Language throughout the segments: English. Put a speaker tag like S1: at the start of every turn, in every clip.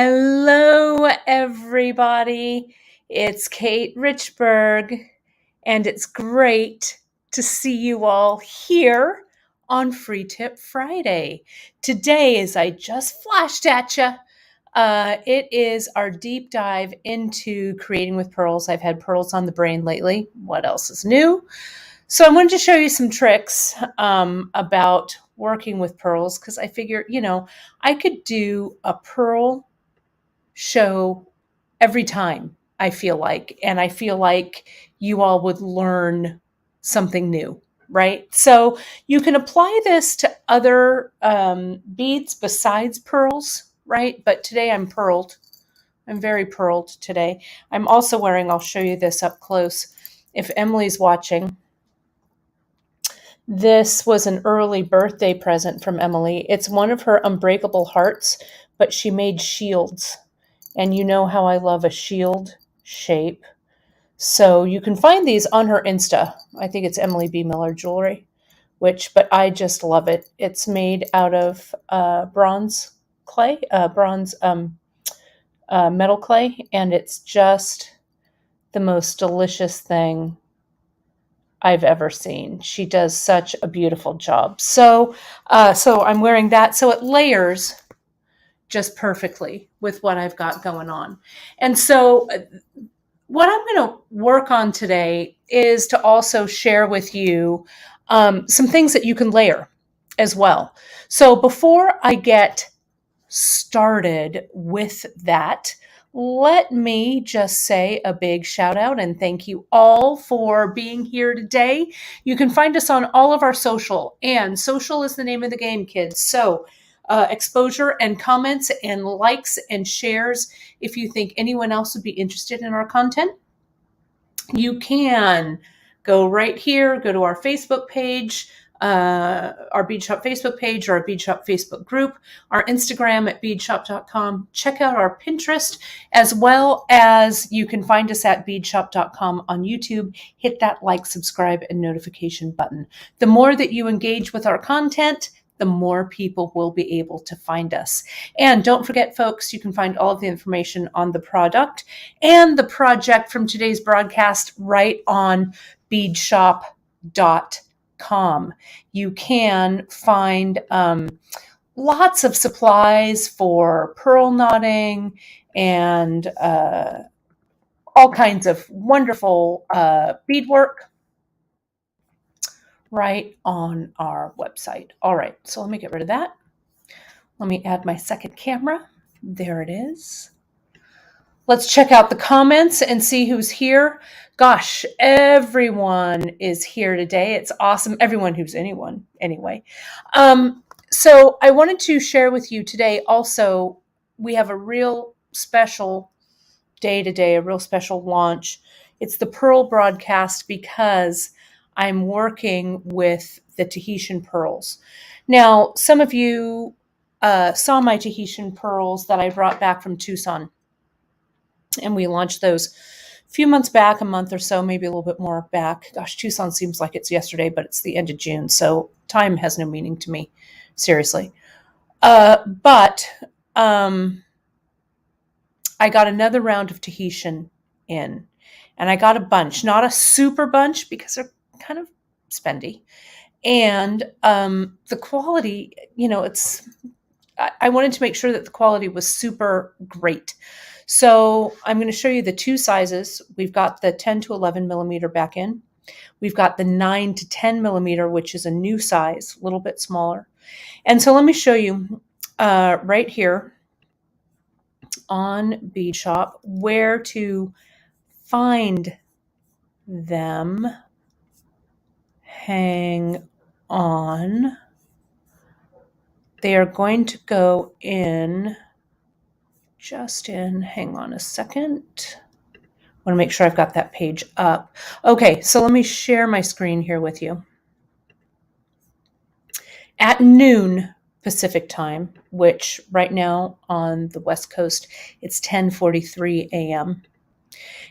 S1: Hello, everybody. It's Kate Richburg, and it's great to see you all here on Free Tip Friday. Today, as I just flashed at you, it is our deep dive into creating with pearls. I've had pearls on the brain lately. What else is new? So I wanted to show you some tricks about working with pearls because I figure, I could do a pearl show every time, I feel like. And I feel like you all would learn something new, right? So you can apply this to other beads besides pearls, right? But today I'm pearled. I'm very pearled today. I'm also wearing, I'll show you this up close. If Emily's watching, this was an early birthday present from Emily. It's one of her unbreakable hearts, but she made shields. And you know how I love a shield shape. So you can find these on her Insta. I think it's Emily B. Miller Jewelry, but I just love it. It's made out of bronze clay, metal clay, and it's just the most delicious thing I've ever seen. She does such a beautiful job. So I'm wearing that. So it layers just perfectly with what I've got going on. And so what I'm going to work on today is to also share with you some things that you can layer as well. So before I get started with that, let me just say a big shout out and thank you all for being here today. You can find us on all of our social, and social is the name of the game, kids. So exposure and comments and likes and shares. If you think anyone else would be interested in our content, you can go right here, go to our Facebook page, our Bead Shop Facebook page, or our Bead Shop Facebook group, our Instagram at beadshop.com. Check out our Pinterest, as well as you can find us at beadshop.com on YouTube. Hit that like, subscribe, and notification button. The more that you engage with our content, the more people will be able to find us. And don't forget, folks, you can find all of the information on the product and the project from today's broadcast right on beadshop.com. You can find lots of supplies for pearl knotting and all kinds of wonderful beadwork right on our website. All right, so let me get rid of that. Let me add my second camera. There it is. Let's check out the comments and see who's here. Gosh, everyone is here today. It's awesome. Everyone who's anyone, anyway. So I wanted to share with you today also, we have a real special day today, a real special launch. It's the Pearl broadcast because I'm working with the Tahitian pearls. Now, some of you saw my Tahitian pearls that I brought back from Tucson, and we launched those a few months back, a month or so, maybe a little bit more back. Gosh, Tucson seems like it's yesterday, but it's the end of June, so time has no meaning to me, seriously. But I got another round of Tahitian in, and I got a bunch, not a super bunch because they're kind of spendy. And the quality, I wanted to make sure that the quality was super great. So I'm going to show you the two sizes. We've got the 10 to 11 millimeter back in. We've got the 9 to 10 millimeter, which is a new size, a little bit smaller. And so let me show you right here on Bead Shop where to find them. Hang on. They are going to go in hang on a second. I want to make sure I've got that page up. Okay, so let me share my screen here with you. At noon Pacific time, which right now on the West Coast, it's 10:43 a.m.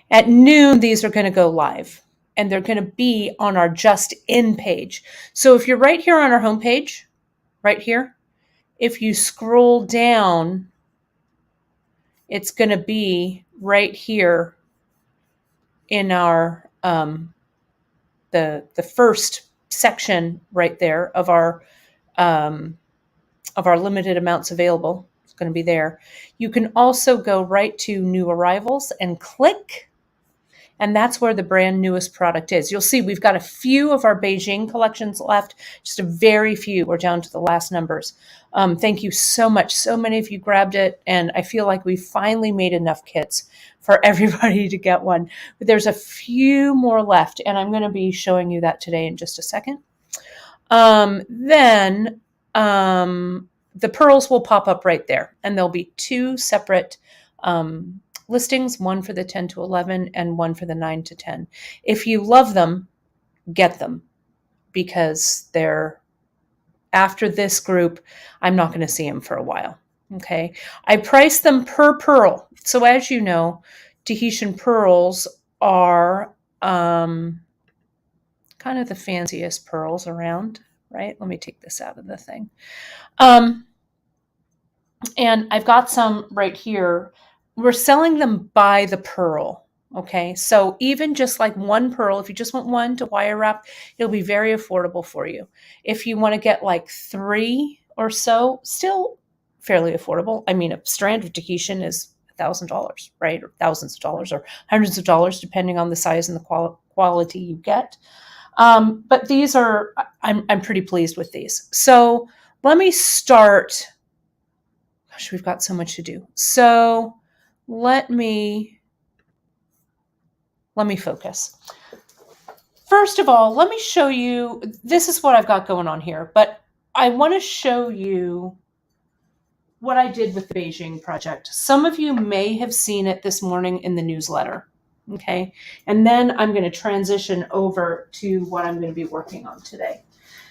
S1: At noon, these are going to go live, and they're going to be on our Just In page. So if you're right here on our homepage, right here, if you scroll down, it's going to be right here in our the first section right there of our limited amounts available. It's going to be there. You can also go right to new arrivals and click, and that's where the brand newest product is. You'll see we've got a few of our Beijing collections left, just a very few. We're down to the last numbers. Thank you so much. So many of you grabbed it, and I feel like we finally made enough kits for everybody to get one. But there's a few more left, and I'm going to be showing you that today in just a second. Then the pearls will pop up right there, and there'll be two separate listings, one for the 10 to 11 and one for the 9 to 10. If you love them, get them, because they're, after this group, I'm not going to see them for a while. Okay. I price them per pearl. So as you know, Tahitian pearls are kind of the fanciest pearls around, right? Let me take this out of the thing. And I've got some right here. We're selling them by the pearl. Okay. So even just like one pearl, if you just want one to wire wrap, it'll be very affordable for you. If you want to get like 3 or so, still fairly affordable. I mean, a strand of Tahitian is $1,000, right? Or thousands of dollars or hundreds of dollars, depending on the size and the quality you get. But these are, I'm pretty pleased with these. So let me start. Gosh, we've got so much to do. So let me focus. First of all, let me show you, this is what I've got going on here, but I want to show you what I did with the Beijing project. Some of you may have seen it this morning in the newsletter. Okay. And then I'm going to transition over to what I'm going to be working on today.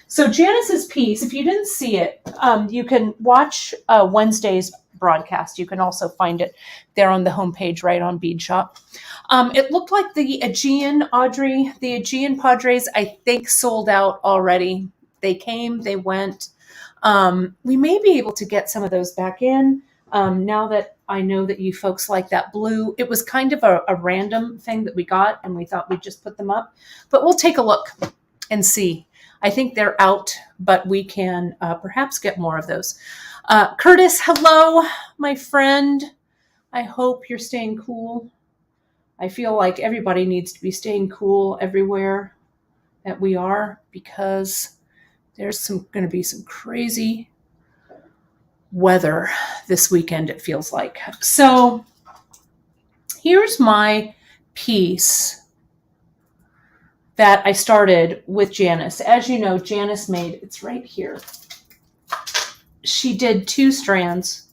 S1: So Janice's piece, if you didn't see it, you can watch Wednesday's broadcast. You can also find it there on the homepage, right on Bead Shop. It looked like the Aegean, Audrey, the Aegean Padres, I think, sold out already. They came, they went. We may be able to get some of those back in now that I know that you folks like that blue. It was kind of a random thing that we got, and we thought we'd just put them up. But we'll take a look and see. I think they're out, but we can perhaps get more of those. Curtis, hello, my friend. I hope you're staying cool. I feel like everybody needs to be staying cool everywhere that we are, because there's going to be some crazy weather this weekend, it feels like. So here's my piece that I started with Janice. As you know, Janice made, it's right here. She did 2 strands.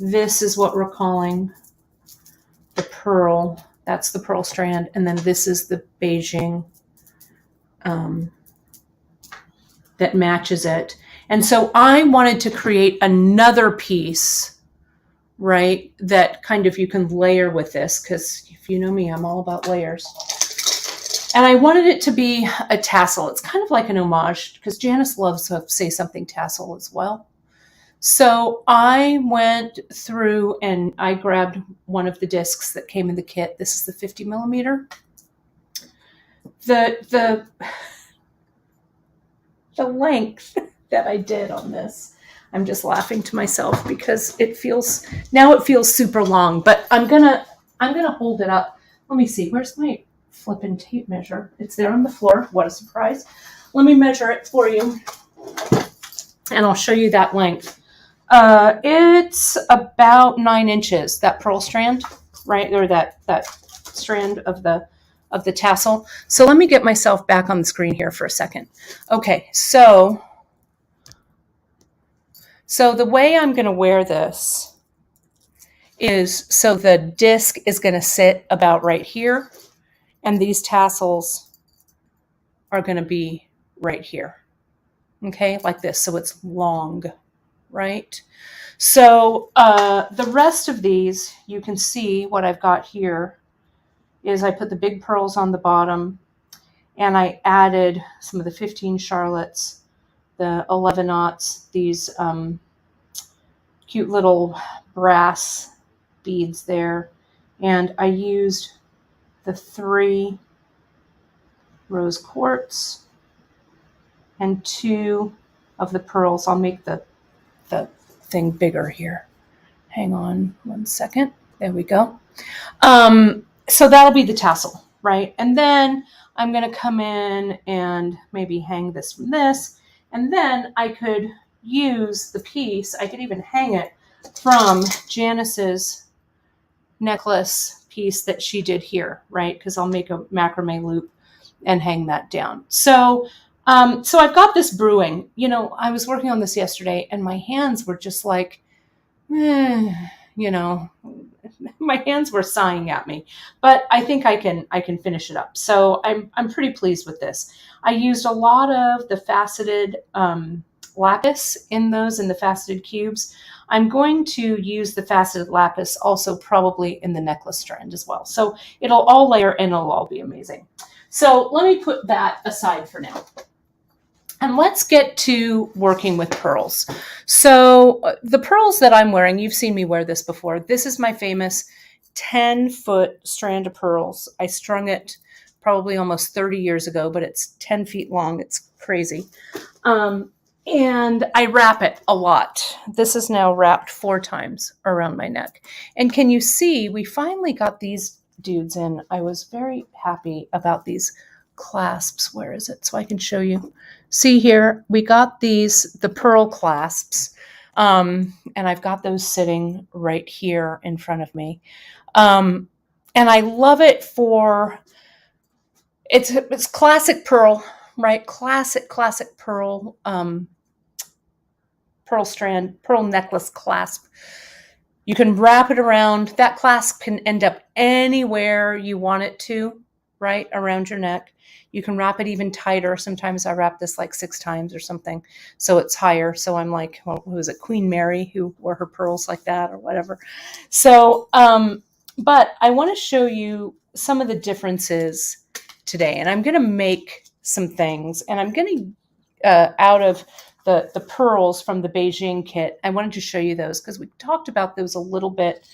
S1: This is what we're calling the pearl. That's the pearl strand. And then this is the Beijing that matches it. And so I wanted to create another piece, right, that kind of you can layer with this, because if you know me, I'm all about layers. And I wanted it to be a tassel. It's kind of like an homage, because Janice loves to say something tassel as well. So I went through and I grabbed one of the discs that came in the kit. This is the 50 millimeter. The length that I did on this, I'm just laughing to myself because it feels super long, but I'm gonna hold it up. Let me see, where's my flippin' tape measure? It's there on the floor. What a surprise. Let me measure it for you and I'll show you that length. It's about 9 inches, that pearl strand, right? Or that strand of the tassel. So let me get myself back on the screen here for a second. Okay, so the way I'm going to wear this is, so the disc is going to sit about right here, and these tassels are going to be right here. Okay, like this. So it's long, right? So the rest of these, you can see what I've got here is I put the big pearls on the bottom, and I added some of the 15 Charlottes, the 11-aughts, these cute little brass beads there. And I used the 3 rose quartz and 2 of the pearls. I'll make the thing bigger here. Hang on one second. There we go. So that'll be the tassel, right? And then I'm going to come in and maybe hang this from this. And then I could use the piece. I could even hang it from Janice's necklace piece that she did here, right? Because I'll make a macrame loop and hang that down. So I've got this brewing. You know, I was working on this yesterday and my hands were just like, you know, my hands were sighing at me, but I think I can finish it up. So I'm pretty pleased with this. I used a lot of the faceted lapis in the faceted cubes. I'm going to use the faceted lapis also probably in the necklace strand as well. So it'll all layer and it'll all be amazing. So let me put that aside for now. And let's get to working with pearls. So the pearls that I'm wearing, you've seen me wear this before. This is my famous 10-foot strand of pearls. I strung it probably almost 30 years ago, but it's 10 feet long. It's crazy. And I wrap it a lot. This is now wrapped 4 times around my neck. And can you see, we finally got these dudes in. I was very happy about these clasps. Where is it? So I can show you. See here, we got the pearl clasps. And I've got those sitting right here in front of me. And I love it for, it's classic pearl, right? Classic pearl, pearl strand, pearl necklace clasp. You can wrap it around. That clasp can end up anywhere you want it to, right? Around your neck. You can wrap it even tighter. Sometimes I wrap this like 6 times or something, so it's higher. So I'm like, well, who is it? Queen Mary, who wore her pearls like that or whatever. So, but I want to show you some of the differences today. And I'm going to make some things. And I'm going to, out of the pearls from the Beijing kit, I wanted to show you those because we talked about those a little bit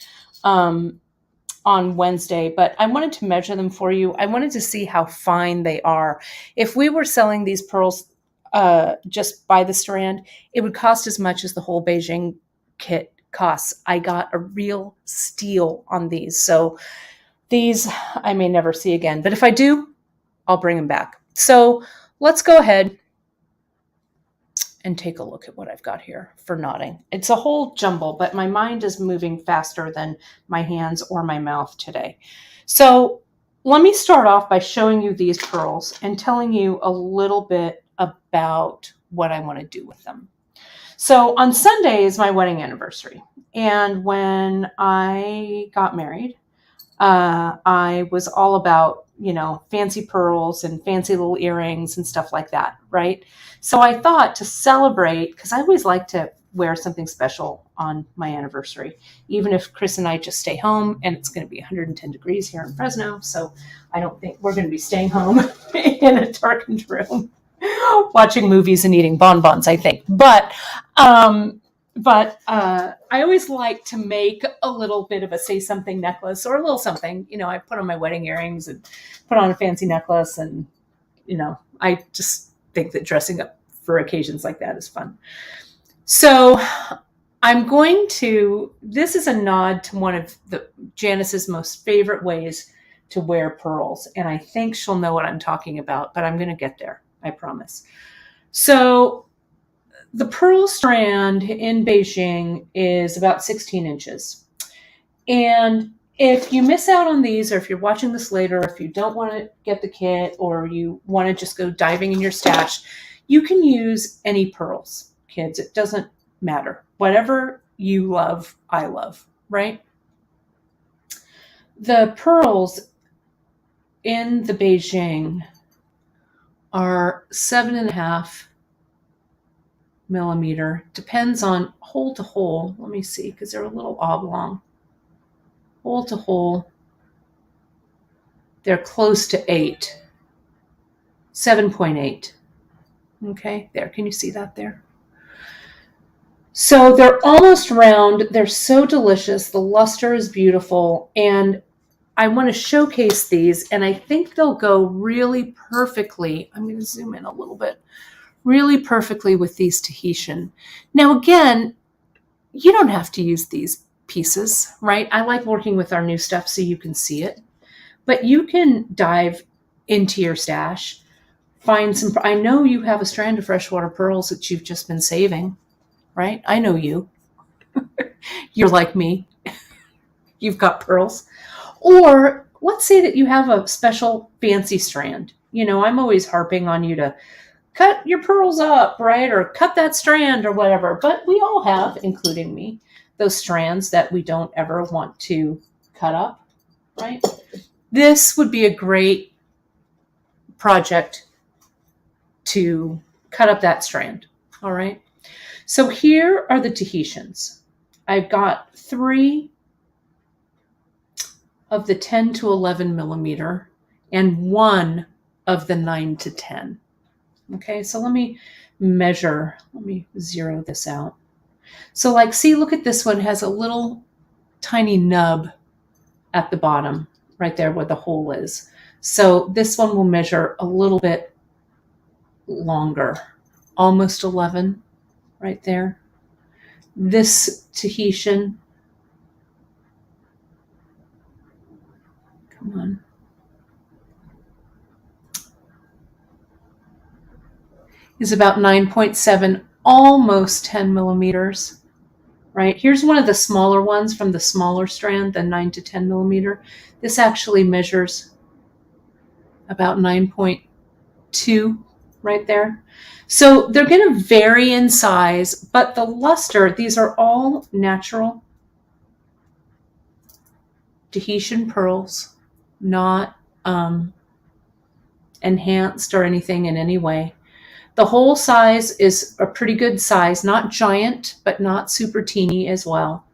S1: on Wednesday, but I wanted to measure them for you. I wanted to see how fine they are. If we were selling these pearls just by the strand, it would cost as much as the whole Beijing kit costs. I got a real steal on these. So these I may never see again, but if I do, I'll bring them back. So let's go ahead and take a look at what I've got here for knotting. It's a whole jumble, but my mind is moving faster than my hands or my mouth today. So let me start off by showing you these pearls and telling you a little bit about what I want to do with them. So on Sunday is my wedding anniversary. And when I got married, I was all about, you know, fancy pearls and fancy little earrings and stuff like that, right? So I thought to celebrate, because I always like to wear something special on my anniversary, even if Chris and I just stay home, and it's going to be 110 degrees here in Fresno, so I don't think we're going to be staying home in a darkened room watching movies and eating bonbons, I think. But I always like to make a little bit of a say something necklace or a little something. You know, I put on my wedding earrings and put on a fancy necklace, and, you know, I just think that dressing up for occasions like that is fun. So this is a nod to one of Janice's most favorite ways to wear pearls. And I think she'll know what I'm talking about, but I'm going to get there. I promise. So the pearl strand in Beijing is about 16 inches. And if you miss out on these, or if you're watching this later, if you don't want to get the kit, or you want to just go diving in your stash, you can use any pearls, kids. It doesn't matter. Whatever you love, I love, right? The pearls in the Beijing are 7.5 millimeter. Depends on hole to hole. Let me see, because they're a little oblong. Hole to hole, they're close to 8. 7.8. Okay, there. Can you see that there? So they're almost round. They're so delicious. The luster is beautiful. And I want to showcase these, and I think they'll go really perfectly. I'm going to zoom in a little bit. Really perfectly with these Tahitian. Now, again, you don't have to use these pieces, right? I like working with our new stuff so you can see it. But you can dive into your stash, find some. I know you have a strand of freshwater pearls that you've just been saving, right? I know you. You're like me. You've got pearls. Or let's say that you have a special fancy strand. I'm always harping on you to cut your pearls up, right? Or cut that strand or whatever. But we all have, including me, those strands that we don't ever want to cut up, right? This would be a great project to cut up that strand. All right. So here are the Tahitians. I've got 3 of the 10 to 11 millimeter and 1 of the 9 to 10. Okay, so let me measure. Let me zero this out. So look at this one, has a little tiny nub at the bottom, right there where the hole is. So this one will measure a little bit longer, almost 11 right there. This Tahitian, come on, is about 9.7, almost 10 millimeters, right? Here's one of the smaller ones from the smaller strand, the 9 to 10 millimeter. This actually measures about 9.2 right there. So they're going to vary in size, but the luster, these are all natural Tahitian pearls, not enhanced or anything in any way. The whole size is a pretty good size, not giant, but not super teeny as well.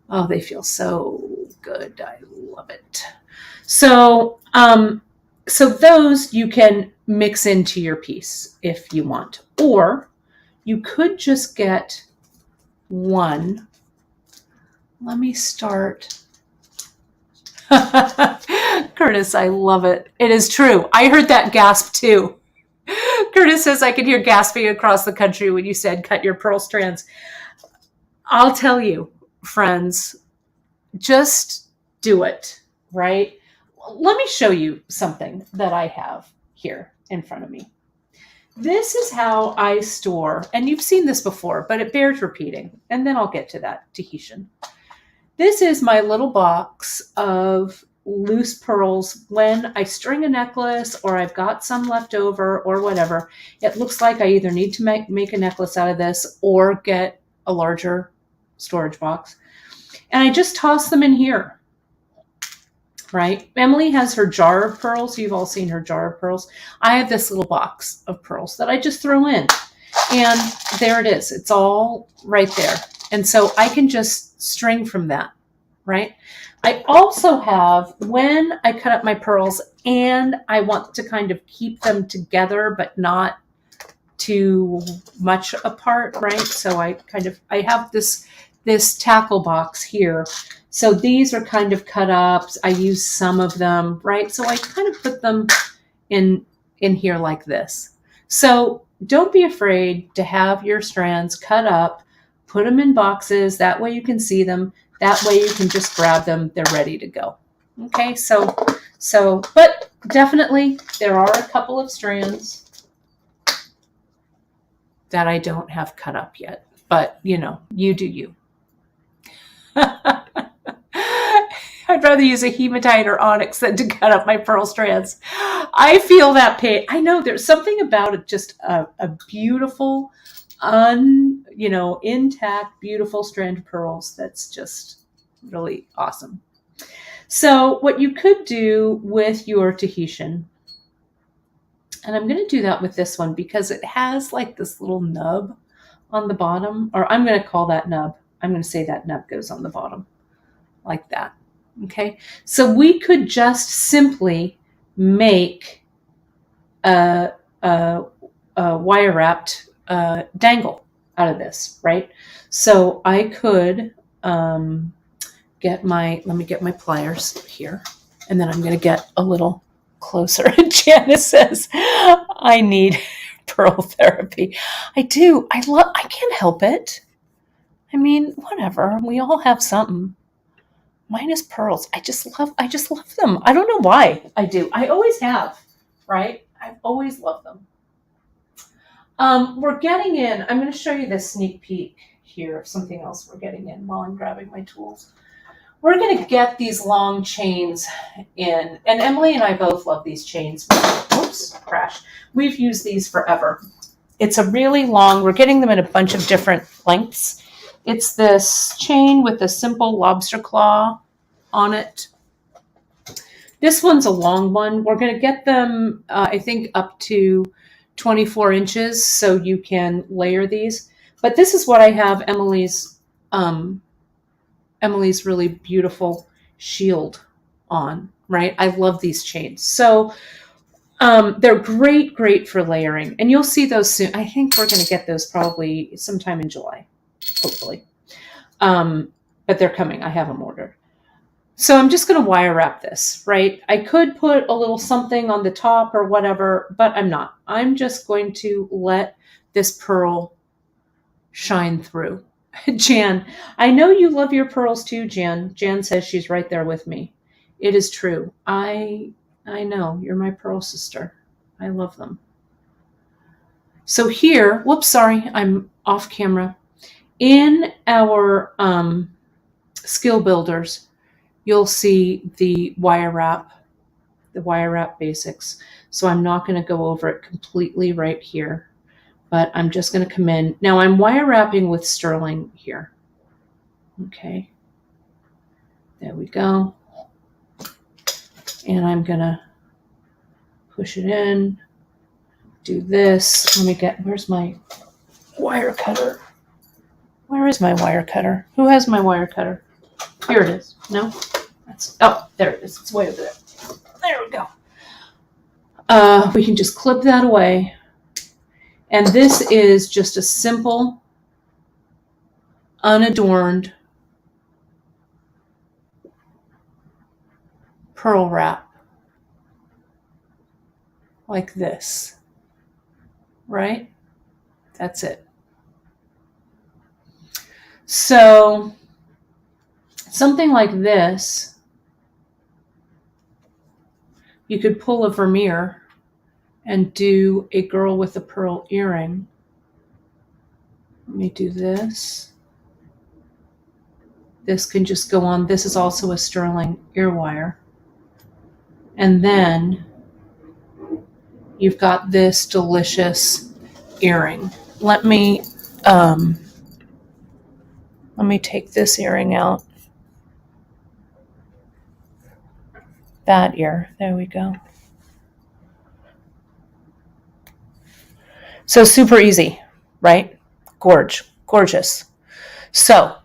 S1: Oh, they feel so good. I love it. So those you can mix into your piece if you want, or you could just get one. Let me start. Curtis, I love it. It is true. I heard that gasp too. Curtis says, I could hear gasping across the country when you said cut your pearl strands. I'll tell you, friends, just do it, right? Let me show you something that I have here in front of me. This is how I store, and you've seen this before, but it bears repeating, and then I'll get to that Tahitian. This is my little box of loose pearls. When I string a necklace or I've got some left over or whatever, it looks like I either need to make a necklace out of this or get a larger storage box. And I just toss them in here, right? Emily has her jar of pearls. You've all seen her jar of pearls. I have this little box of pearls that I just throw in. And there it is. It's all right there. And so I can just string from that, right? I also have, when I cut up my pearls and I want to kind of keep them together, but not too much apart, right? So I have this tackle box here. So these are kind of cut up. I use some of them, right? So I kind of put them in here like this. So don't be afraid to have your strands cut up, put them in boxes. That way you can see them. That way you can just grab them. They're ready to go. Okay, so, but definitely there are a couple of strands that I don't have cut up yet, but you do you. I'd rather use a hematite or onyx than to cut up my pearl strands. I feel that pain. I know there's something about it, just a beautiful, intact, beautiful strand of pearls that's just really awesome. So what you could do with your Tahitian, and I'm going to do that with this one because it has like this little nub on the bottom, or I'm going to call that nub. I'm going to say that nub goes on the bottom like that. Okay. So we could just simply make a wire wrapped dangle, out of this, right? So I could let me get my pliers here, and then I'm going to get a little closer. Janice says, I need pearl therapy. I do. I can't help it. I mean, whatever. We all have something. Mine is pearls. I just love them. I don't know why I do. I always have, right? I've always loved them. We're getting in. I'm going to show you this sneak peek here of something else we're getting in while I'm grabbing my tools. We're going to get these long chains in, and Emily and I both love these chains. Oops, crash. We've used these forever. It's a really long, we're getting them in a bunch of different lengths. It's this chain with a simple lobster claw on it. This one's a long one. We're going to get them, I think, up to 24 inches so you can layer these. But this is what I have Emily's really beautiful shield on, right? I love these chains. So they're great for layering. And you'll see those soon. I think we're going to get those probably sometime in July, hopefully. But they're coming. I have them ordered. So I'm just going to wire wrap this, right? I could put a little something on the top or whatever, but I'm not. I'm just going to let this pearl shine through. Jan, I know you love your pearls too, Jan. Jan says she's right there with me. It is true. I know. You're my pearl sister. I love them. So here, whoops, sorry, I'm off camera. In our skill builders, you'll see the wire wrap basics. So I'm not going to go over it completely right here, but I'm just going to come in. Now I'm wire wrapping with sterling here. Okay. There we go. And I'm going to push it in, do this. Let me get, where's my wire cutter? Where is my wire cutter? Who has my wire cutter? Here it is. No? Oh, there it is. It's way over there. There we go. We can just clip that away. And this is just a simple, unadorned pearl wrap. Like this. Right? That's it. So, something like this, you could pull a Vermeer and do a girl with a pearl earring. Let me do this. This can just go on. This is also a sterling ear wire. And then you've got this delicious earring. Let me take this earring out. That ear. There we go. So super easy, right? Gorgeous. So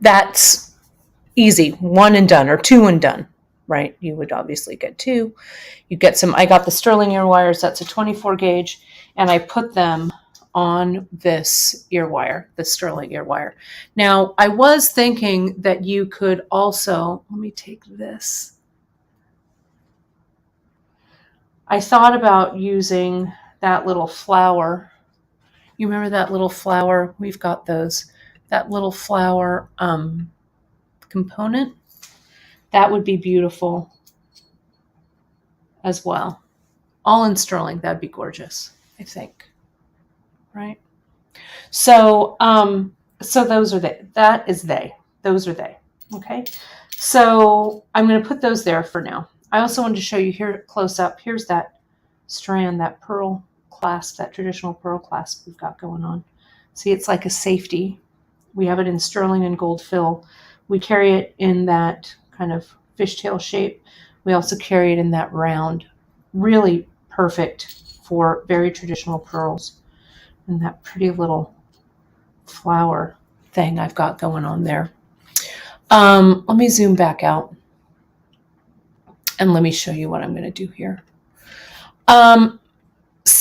S1: that's easy. One and done, or two and done, right? You would obviously get two. You get some, I got the sterling ear wires. That's a 24 gauge. And I put them on this ear wire, the sterling ear wire. Now, I was thinking that you could also, let me take this. I thought about using that little flower. You remember that little flower? We've got those. That little flower component. That would be beautiful as well. All in sterling. That'd be gorgeous, I think. Right? So, those are they. That is they. Those are they. Okay? So I'm going to put those there for now. I also wanted to show you here close up. Here's that strand, that pearl clasp, that traditional pearl clasp we've got going on. See, it's like a safety. We have it in sterling and gold fill. We carry it in that kind of fishtail shape. We also carry it in that round. Really perfect for very traditional pearls. And that pretty little flower thing I've got going on there. Let me zoom back out. And let me show you what I'm going to do here.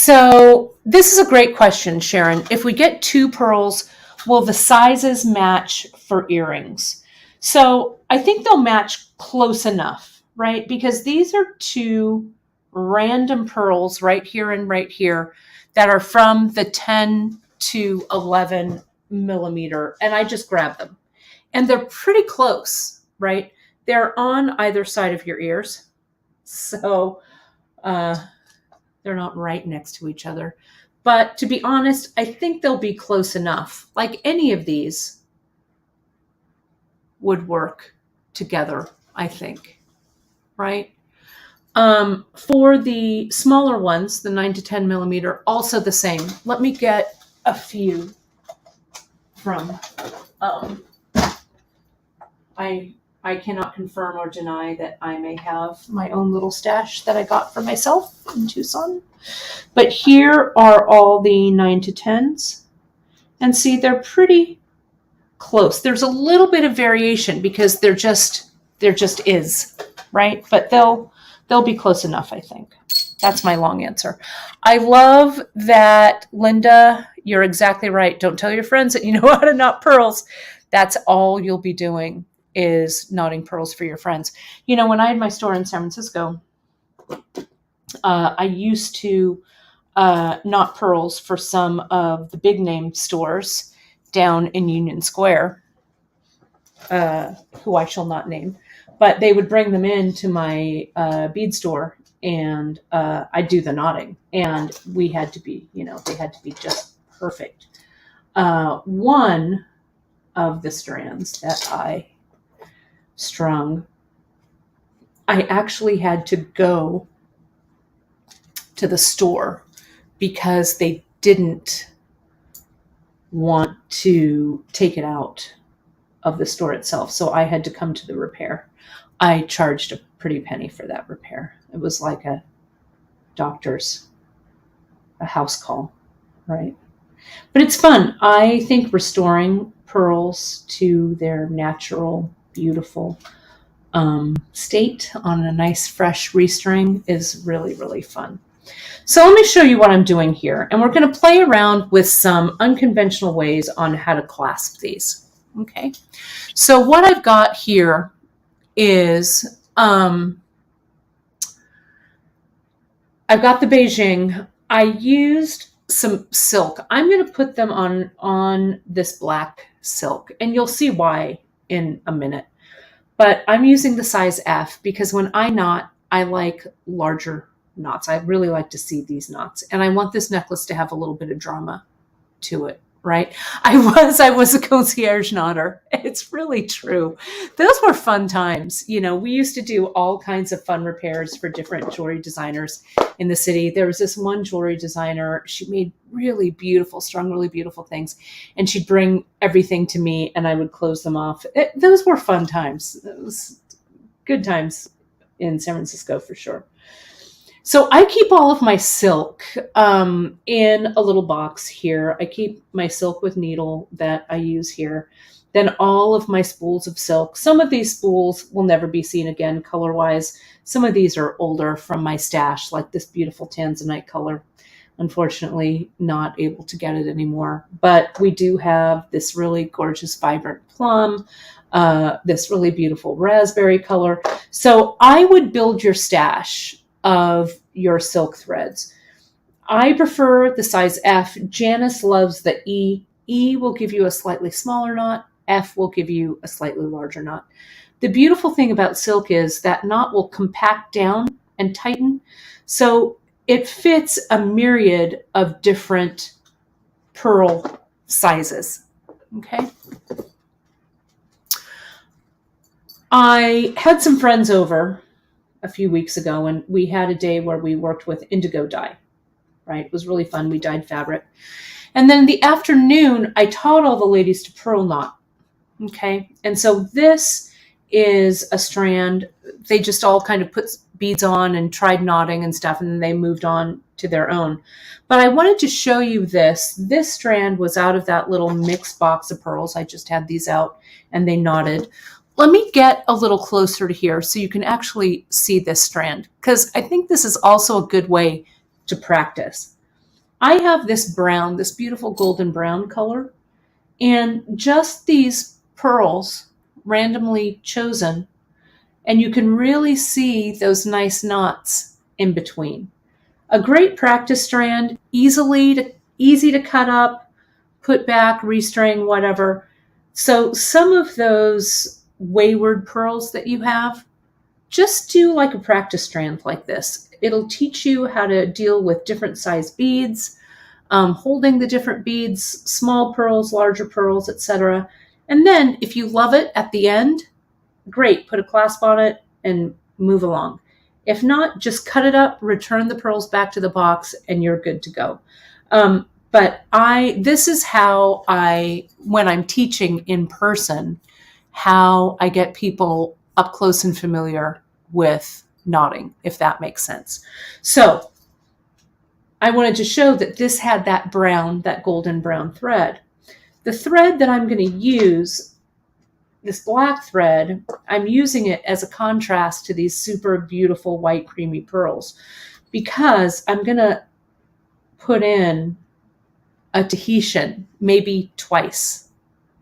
S1: So this is a great question, Sharon. If we get 2 pearls, will the sizes match for earrings? So I think they'll match close enough, right? Because these are 2 random pearls right here and right here that are from the 10 to 11 millimeter. And I just grabbed them. And they're pretty close, right? They're on either side of your ears. So they're not right next to each other. But to be honest, I think they'll be close enough. Like any of these would work together, I think, right? For the smaller ones, the 9 to 10 millimeter, also the same. Let me get a few from, I cannot confirm or deny that I may have my own little stash that I got for myself in Tucson. But here are all the 9 to 10s. And see, they're pretty close. There's a little bit of variation because there just is, right? But they'll be close enough, I think. That's my long answer. I love that, Linda, you're exactly right. Don't tell your friends that you know how to knot pearls. That's all you'll be doing, is knotting pearls for your friends. You know, when I had my store in San Francisco, I used to knot pearls for some of the big name stores down in Union Square, who I shall not name, but they would bring them into my bead store, and I'd do the knotting, and we had to be, they had to be just perfect. One of the strands that I strung, I actually had to go to the store because they didn't want to take it out of the store itself. So I had to come to the repair. I charged a pretty penny for that repair. It was like a house call, right? But it's fun. I think restoring pearls to their natural, beautiful state on a nice fresh restring is really, really fun. So let me show you what I'm doing here. And we're going to play around with some unconventional ways on how to clasp these. Okay. So what I've got here is, I've got the Beijing. I used some silk. I'm going to put them on this black silk, and you'll see why in a minute. But I'm using the size F because when I knot, I like larger knots. I really like to see these knots. And I want this necklace to have a little bit of drama to it, right? I was a concierge knotter. It's really true. Those were fun times. We used to do all kinds of fun repairs for different jewelry designers in the city. There was this one jewelry designer. She made really beautiful, strung really beautiful things. And she'd bring everything to me and I would close them off. Those were fun times. It was good times in San Francisco for sure. So I keep all of my silk in a little box here. I keep my silk with needle that I use here. Then all of my spools of silk. Some of these spools will never be seen again color-wise. Some of these are older from my stash, like this beautiful tanzanite color. Unfortunately, not able to get it anymore. But we do have this really gorgeous, vibrant plum, this really beautiful raspberry color. So I would build your stash of your silk threads. I prefer the size F. Janice loves the E. E will give you a slightly smaller knot. F will give you a slightly larger knot. The beautiful thing about silk is that knot will compact down and tighten. So it fits a myriad of different pearl sizes. Okay. I had some friends over a few weeks ago, and we had a day where we worked with indigo dye, right? It was really fun. We dyed fabric. And then in the afternoon, I taught all the ladies to pearl knot. Okay. And so this is a strand. They just all kind of put beads on and tried knotting and stuff, and then they moved on to their own. But I wanted to show you this. This strand was out of that little mixed box of pearls. I just had these out and they knotted. Let me get a little closer to here so you can actually see this strand, because I think this is also a good way to practice. I have this brown, this beautiful golden brown color, and just these pearls randomly chosen, and you can really see those nice knots in between. A great practice strand, easy to cut up, put back, restring, whatever. So some of those wayward pearls that you have, just do like a practice strand like this. It'll teach you how to deal with different size beads, holding the different beads, small pearls, larger pearls, etc. And then if you love it at the end, great, put a clasp on it and move along. If not, just cut it up, return the pearls back to the box, and you're good to go. But this is how when I'm teaching in person, how I get people up close and familiar with knotting, if that makes sense. So I wanted to show that this had that brown, that golden brown thread. The thread that I'm going to use, this black thread, I'm using it as a contrast to these super beautiful white creamy pearls, because I'm going to put in a Tahitian maybe twice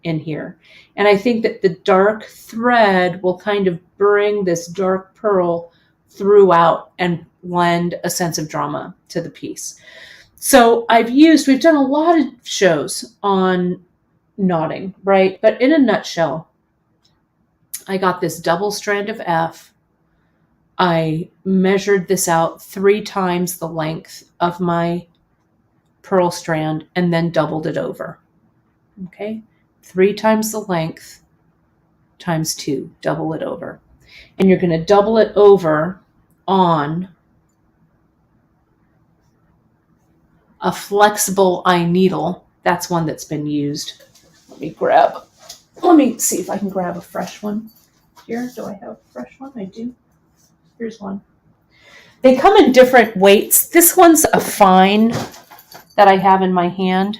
S1: in here. And I think that the dark thread will kind of bring this dark pearl throughout and lend a sense of drama to the piece. So we've done a lot of shows on knotting, right? But in a nutshell, I got this double strand of F. I measured this out 3 times the length of my pearl strand and then doubled it over. Okay? 3 times the length times 2, double it over. And you're going to double it over on a flexible eye needle. That's one that's been used. Let me see if I can grab a fresh one here. Do I have a fresh one? I do. Here's one. They come in different weights. This one's a fine that I have in my hand.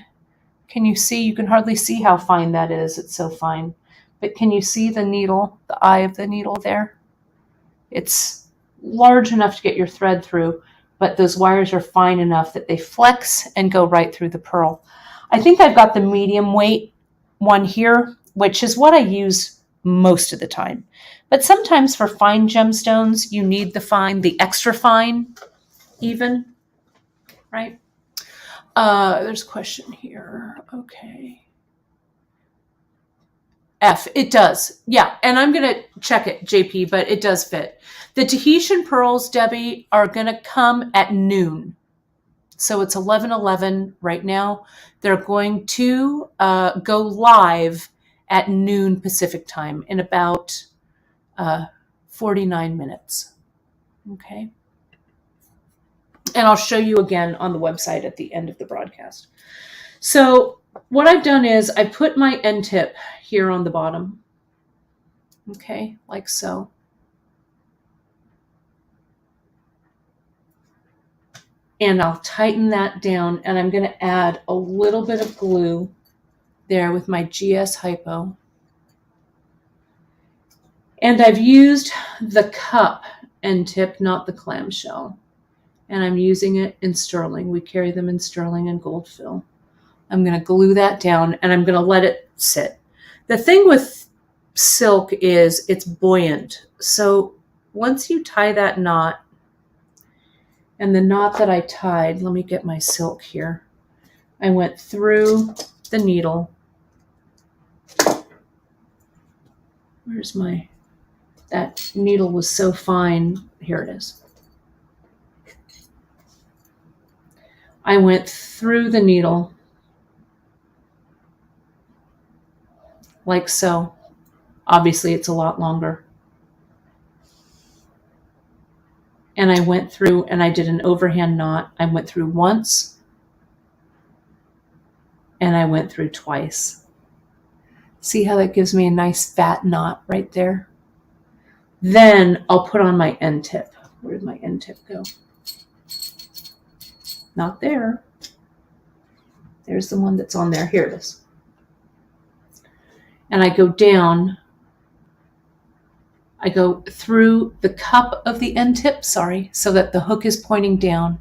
S1: Can you see? You can hardly see how fine that is. It's so fine. But can you see the needle, the eye of the needle there? It's large enough to get your thread through, but those wires are fine enough that they flex and go right through the pearl. I think I've got the medium weight one here, which is what I use most of the time. But sometimes for fine gemstones, you need the extra fine even, right? There's a question here. Okay. F, it does. Yeah, and I'm going to check it, JP, but it does fit. The Tahitian pearls, Debbie, are going to come at noon. So it's 11:11 right now. They're going to go live at noon Pacific time in about 49 minutes. Okay. And I'll show you again on the website at the end of the broadcast. So what I've done is I put my end tip here on the bottom. Okay, like so. And I'll tighten that down, and I'm going to add a little bit of glue there with my GS Hypo. And I've used the cup end tip, not the clamshell. And I'm using it in sterling. We carry them in sterling and gold fill. I'm going to glue that down, and I'm going to let it sit. The thing with silk is it's buoyant. So once you tie that knot, and the knot that I tied, let me get my silk here. I went through the needle. That needle was so fine. Here it is. I went through the needle like so. Obviously, it's a lot longer. And I went through and I did an overhand knot. I went through once and I went through twice. See how that gives me a nice fat knot right there? Then I'll put on my end tip. Where did my end tip go? Not there. There's the one that's on there. Here it is. And I go down. I go through the cup of the end tip, so that the hook is pointing down.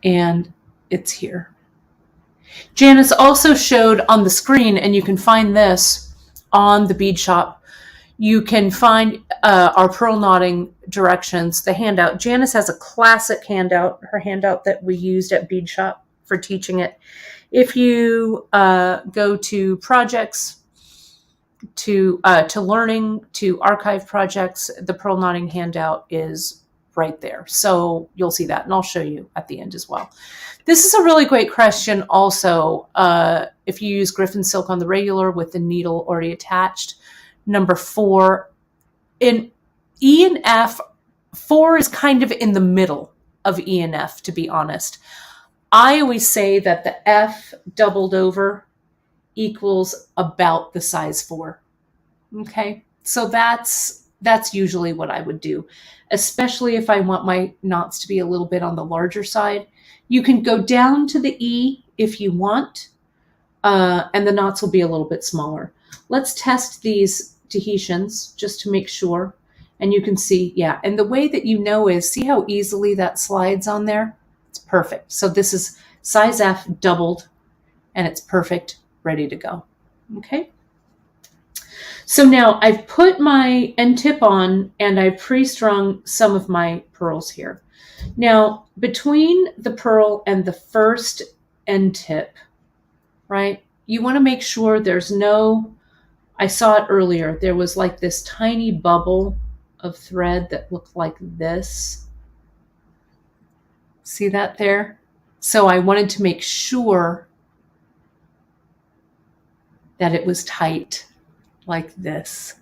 S1: and it's here. Janice also showed on the screen, and you can find this on the Bead Shop. You can find our pearl knotting directions, the handout. Janice has a classic handout, her handout that we used at Bead Shop for teaching it. If you go to projects, to learning, to archive projects, the pearl knotting handout is right there. So you'll see that, and I'll show you at the end as well. This is a really great question also. If you use Griffin silk on the regular with the needle already attached. Number 4, in E and F, 4 is kind of in the middle of E and F, to be honest. I always say that the F doubled over equals about the size 4. Okay, so that's usually what I would do, especially if I want my knots to be a little bit on the larger side. You can go down to the E if you want, and the knots will be a little bit smaller. Let's test these Tahitians just to make sure. And you can see, yeah, and the way that you know is, see how easily that slides on there? It's perfect. So this is size F doubled, and it's perfect, ready to go. Okay. So now I've put my end tip on, and I've pre-strung some of my pearls here. Now, between the pearl and the first end tip, right, you want to make sure there's no, I saw it earlier, there was like this tiny bubble of thread that looked like this. See that there? So I wanted to make sure that it was tight like this.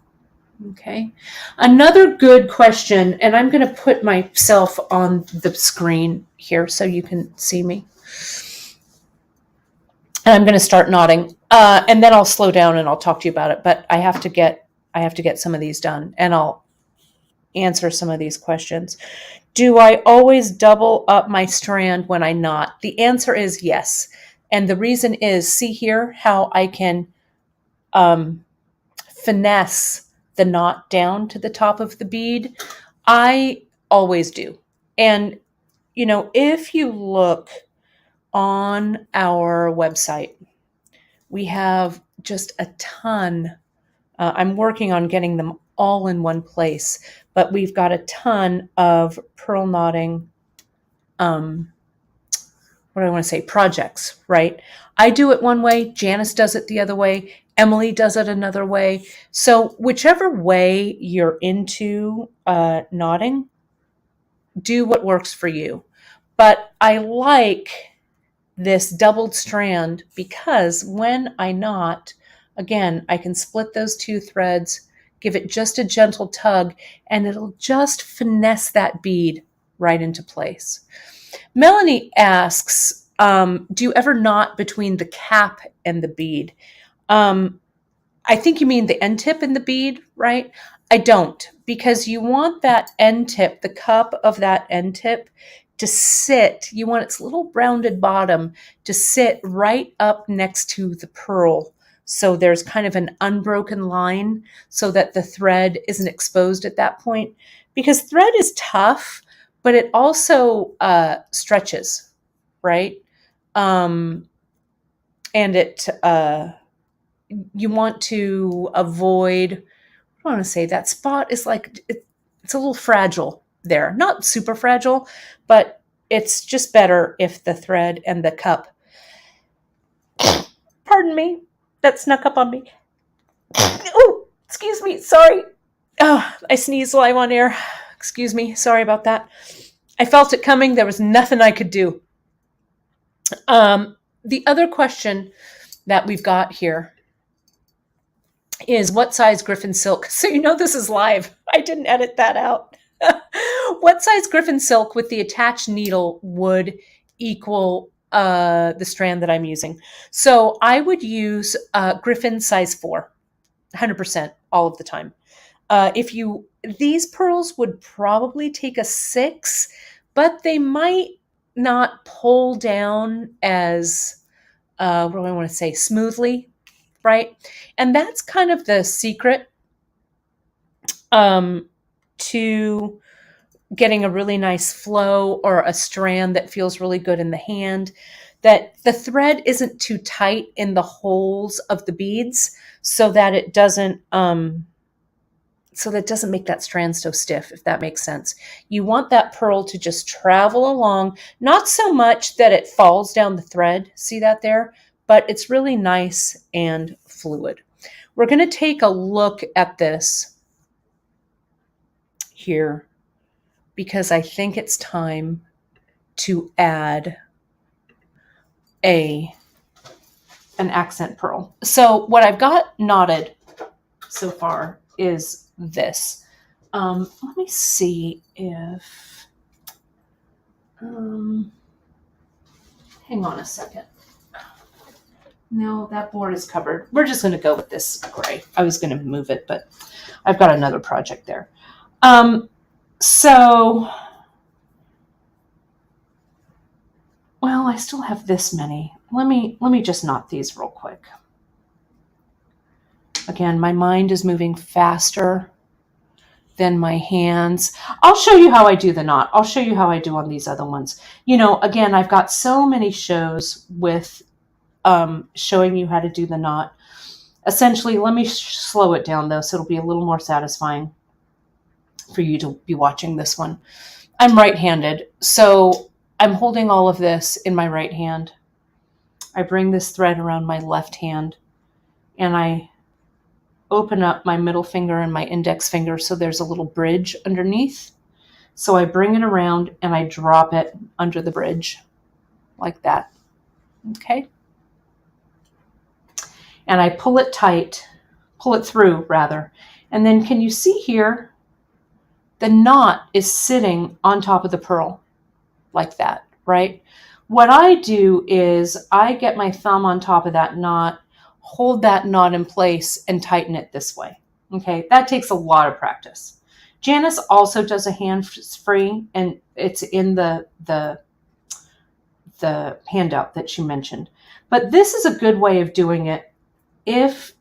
S1: Okay. Another good question, and I'm going to put myself on the screen here so you can see me. And I'm going to start knotting, and then I'll slow down and I'll talk to you about it. But I have to get some of these done, and I'll answer some of these questions. Do I always double up my strand when I knot? The answer is yes, and the reason is, see here how I can finesse the knot down to the top of the bead. I always do. And, you know, if you look on our website, we have just a ton. I'm working on getting them all in one place, but we've got a ton of pearl knotting, what do I want to say, projects, right? I do it one way, Janice does it the other way, Emily does it another way. So whichever way you're into knotting, do what works for you. But I like this doubled strand because when I knot, again, I can split those 2 threads, give it just a gentle tug, and it'll just finesse that bead right into place. Melanie asks, do you ever knot between the cap and the bead? I think you mean the end tip in the bead, right? I don't, because you want that end tip, the cup of that end tip, to sit, you want its little rounded bottom to sit right up next to the pearl. So there's kind of an unbroken line so that the thread isn't exposed at that point. Because thread is tough, but it also stretches, right? And it, you want to avoid, I want to say that spot is like, it's a little fragile there. Not super fragile, but it's just better if the thread and the cup, pardon me, that snuck up on me. Oh, excuse me, sorry. Oh, I sneezed while I'm on air. Excuse me, sorry about that. I felt it coming. There was nothing I could do. The other question that we've got here is what size Griffin silk? So you know this is live. I didn't edit that out. What size Griffin silk with the attached needle would equal the strand that I'm using? So I would use Griffin size 4, 100% all of the time. These pearls would probably take a 6, but they might not pull down as, what do I want to say, smoothly, right? And that's kind of the secret to getting a really nice flow or a strand that feels really good in the hand, that the thread isn't too tight in the holes of the beads so that it doesn't make that strand so stiff, if that makes sense. You want that pearl to just travel along, not so much that it falls down the thread, see that there, but it's really nice and fluid. We're going to take a look at this here because I think it's time to add an accent pearl. So what I've got knotted so far is this. Let me see if, hang on a second. No, that board is covered. We're just going to go with this gray. I was going to move it, but I've got another project there. Well, I still have this many. Let me just knot these real quick. Again, my mind is moving faster than my hands. I'll show you how I do the knot. I'll show you how I do on these other ones. You know, again, I've got so many shows with showing you how to do the knot. Essentially, let me slow it down though, so it'll be a little more satisfying for you to be watching this one. I'm right-handed, so I'm holding all of this in my right hand. I bring this thread around my left hand and I open up my middle finger and my index finger so there's a little bridge underneath. So I bring it around and I drop it under the bridge like that. Okay? And I pull it tight, pull it through rather. And then can you see here, the knot is sitting on top of the pearl like that, right? What I do is I get my thumb on top of that knot, hold that knot in place and tighten it this way. Okay, that takes a lot of practice. Janice also does a hands-free, and it's in the handout that she mentioned. But this is a good way of doing it if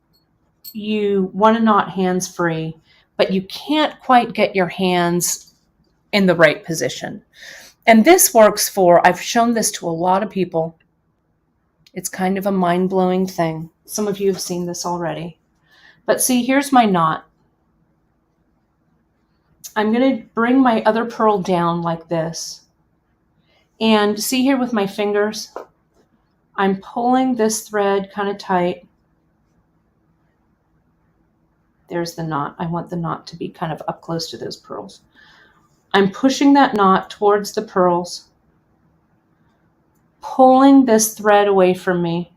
S1: you want to knot hands-free, but you can't quite get your hands in the right position. And this works for, I've shown this to a lot of people. It's kind of a mind-blowing thing. Some of you have seen this already. But see, here's my knot. I'm going to bring my other pearl down like this. And see here with my fingers, I'm pulling this thread kind of tight. There's the knot. I want the knot to be kind of up close to those pearls. I'm pushing that knot towards the pearls, pulling this thread away from me.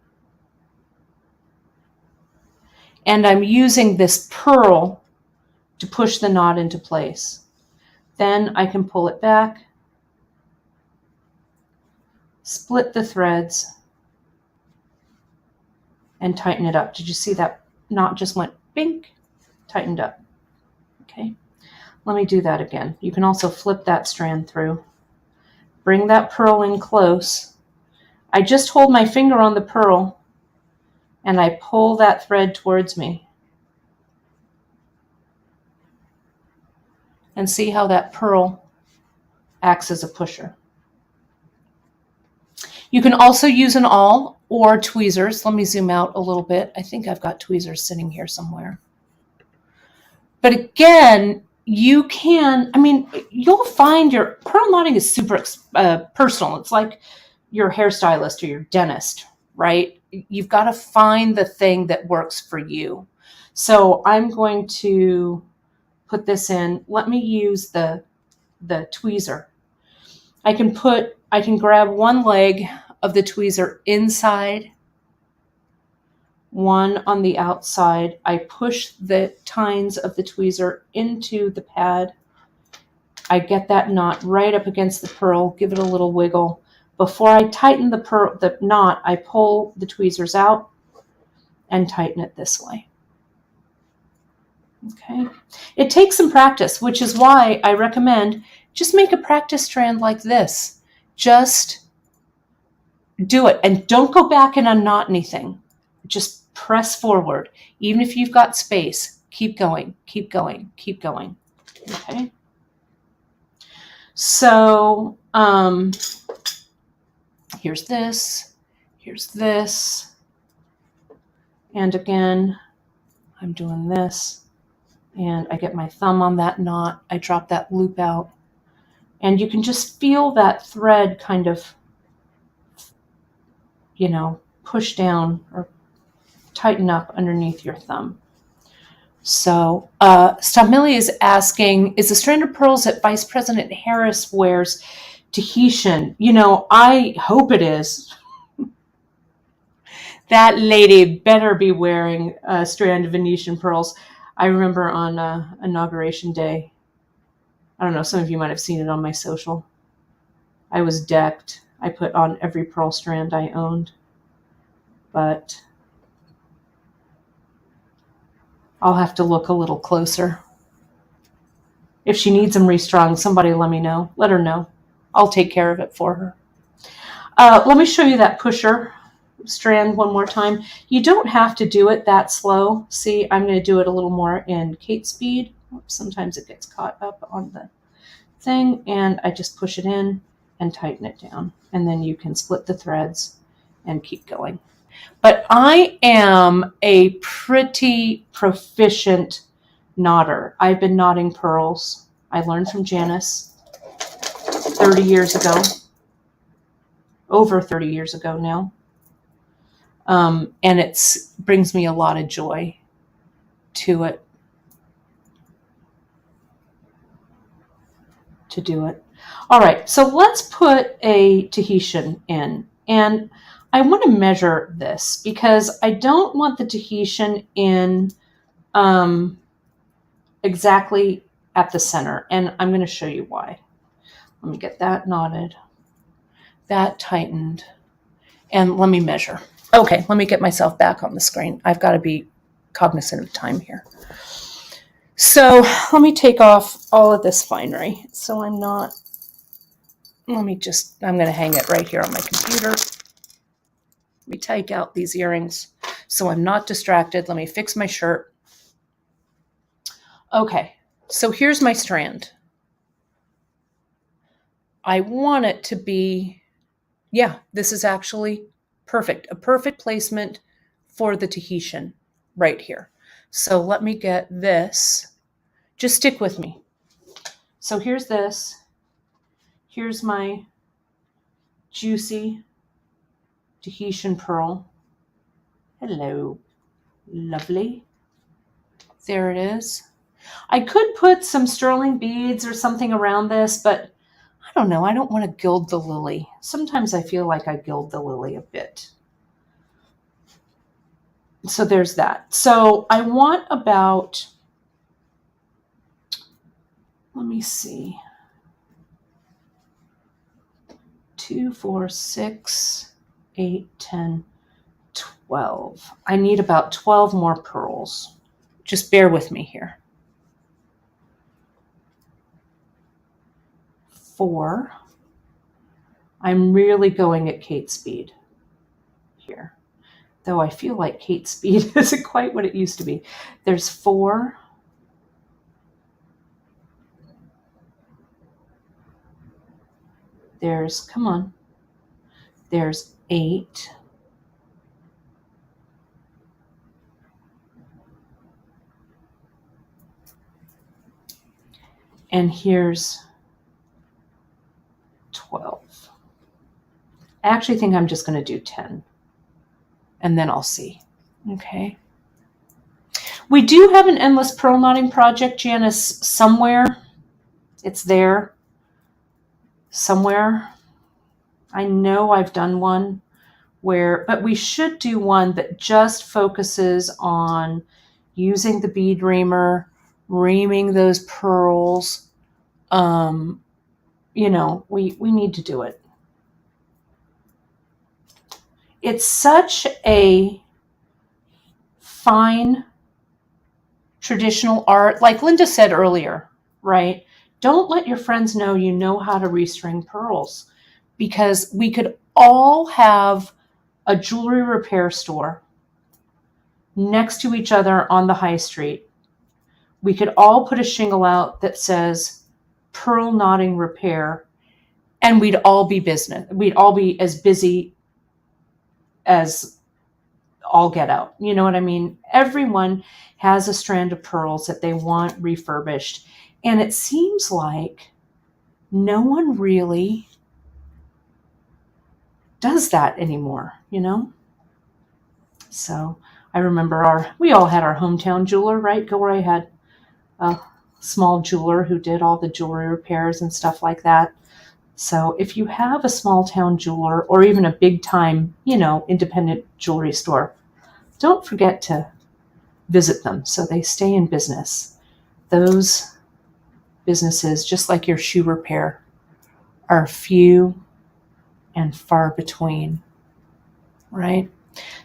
S1: And I'm using this pearl to push the knot into place. Then I can pull it back, split the threads, and tighten it up. Did you see that knot just went bink, tightened up? Okay, let me do that again. You can also flip that strand through. Bring that pearl in close. I just hold my finger on the pearl and I pull that thread towards me. And see how that pearl acts as a pusher. You can also use an awl or tweezers. Let me zoom out a little bit. I think I've got tweezers sitting here somewhere. But again, you can, you'll find your pearl knotting is super personal. It's like your hairstylist or your dentist, right? You've got to find the thing that works for you. So I'm going to put this in. Let me use the tweezer. I can grab one leg of the tweezer inside, one on the outside. I push the tines of the tweezer into the pad. I get that knot right up against the pearl, give it a little wiggle. Before I tighten the knot, I pull the tweezers out and tighten it this way. Okay. It takes some practice, which is why I recommend just make a practice strand like this. Just do it and don't go back and unknot anything. Just press forward. Even if you've got space, keep going, keep going, keep going. Okay. So here's this, and again, I'm doing this, and I get my thumb on that knot. I drop that loop out, and you can just feel that thread kind of, push down or tighten up underneath your thumb. So Stamili is asking, is the strand of pearls that Vice President Harris wears Tahitian? I hope it is. That lady better be wearing a strand of Venetian pearls. I remember on Inauguration Day, I don't know, some of you might have seen it on my social. I was decked. I put on every pearl strand I owned. But I'll have to look a little closer. If she needs them restrung, somebody let me know. Let her know. I'll take care of it for her. Let me show you that pusher strand one more time. You don't have to do it that slow. See, I'm going to do it a little more in Kate speed. Sometimes it gets caught up on the thing, and I just push it in and tighten it down. And then you can split the threads and keep going. But I am a pretty proficient knotter. I've been knotting pearls. I learned from Janice 30 years ago, over 30 years ago now. And it brings me a lot of joy to it, to do it. All right, so let's put a Tahitian in. And I want to measure this because I don't want the Tahitian in exactly at the center. And I'm going to show you why. Let me get that knotted, that tightened, and let me measure. Okay, let me get myself back on the screen. I've got to be cognizant of time here. So let me take off all of this finery. So I'm going to hang it right here on my computer. Let me take out these earrings so I'm not distracted. Let me fix my shirt. Okay, so here's my strand. I want it to be, this is actually perfect. A perfect placement for the Tahitian right here. So let me get this. Just stick with me. So here's this. Here's my juicy Tahitian pearl. Hello, lovely. There it is. I could put some sterling beads or something around this, but I don't know. I don't want to gild the lily. Sometimes I feel like I gild the lily a bit. So there's that. So I want about, let me see, 2, 4, 6, 8, 10, 12. I need about 12 more pearls. Just bear with me here. 4. I'm really going at Kate speed here, though I feel like Kate speed isn't quite what it used to be. There's 4. There's 8. And here's 12. I actually think I'm just going to do 10. And then I'll see. Okay. We do have an endless pearl knotting project, Janice, somewhere. It's there. Somewhere. I know I've done one but we should do one that just focuses on using the bead reamer, reaming those pearls. We need to do it. It's such a fine traditional art. Like Linda said earlier, right? Don't let your friends know you know how to restring pearls, because we could all have a jewelry repair store next to each other on the high street. We could all put a shingle out that says pearl knotting repair, and we'd all be as busy as all get out. You know what I mean? Everyone has a strand of pearls that they want refurbished. And it seems like no one really does that anymore, you know? So I remember we all had our hometown jeweler, right? Gilroy had a small jeweler who did all the jewelry repairs and stuff like that. So if you have a small town jeweler or even a big time, independent jewelry store, don't forget to visit them so they stay in business. Those businesses, just like your shoe repair, are few and far between, right?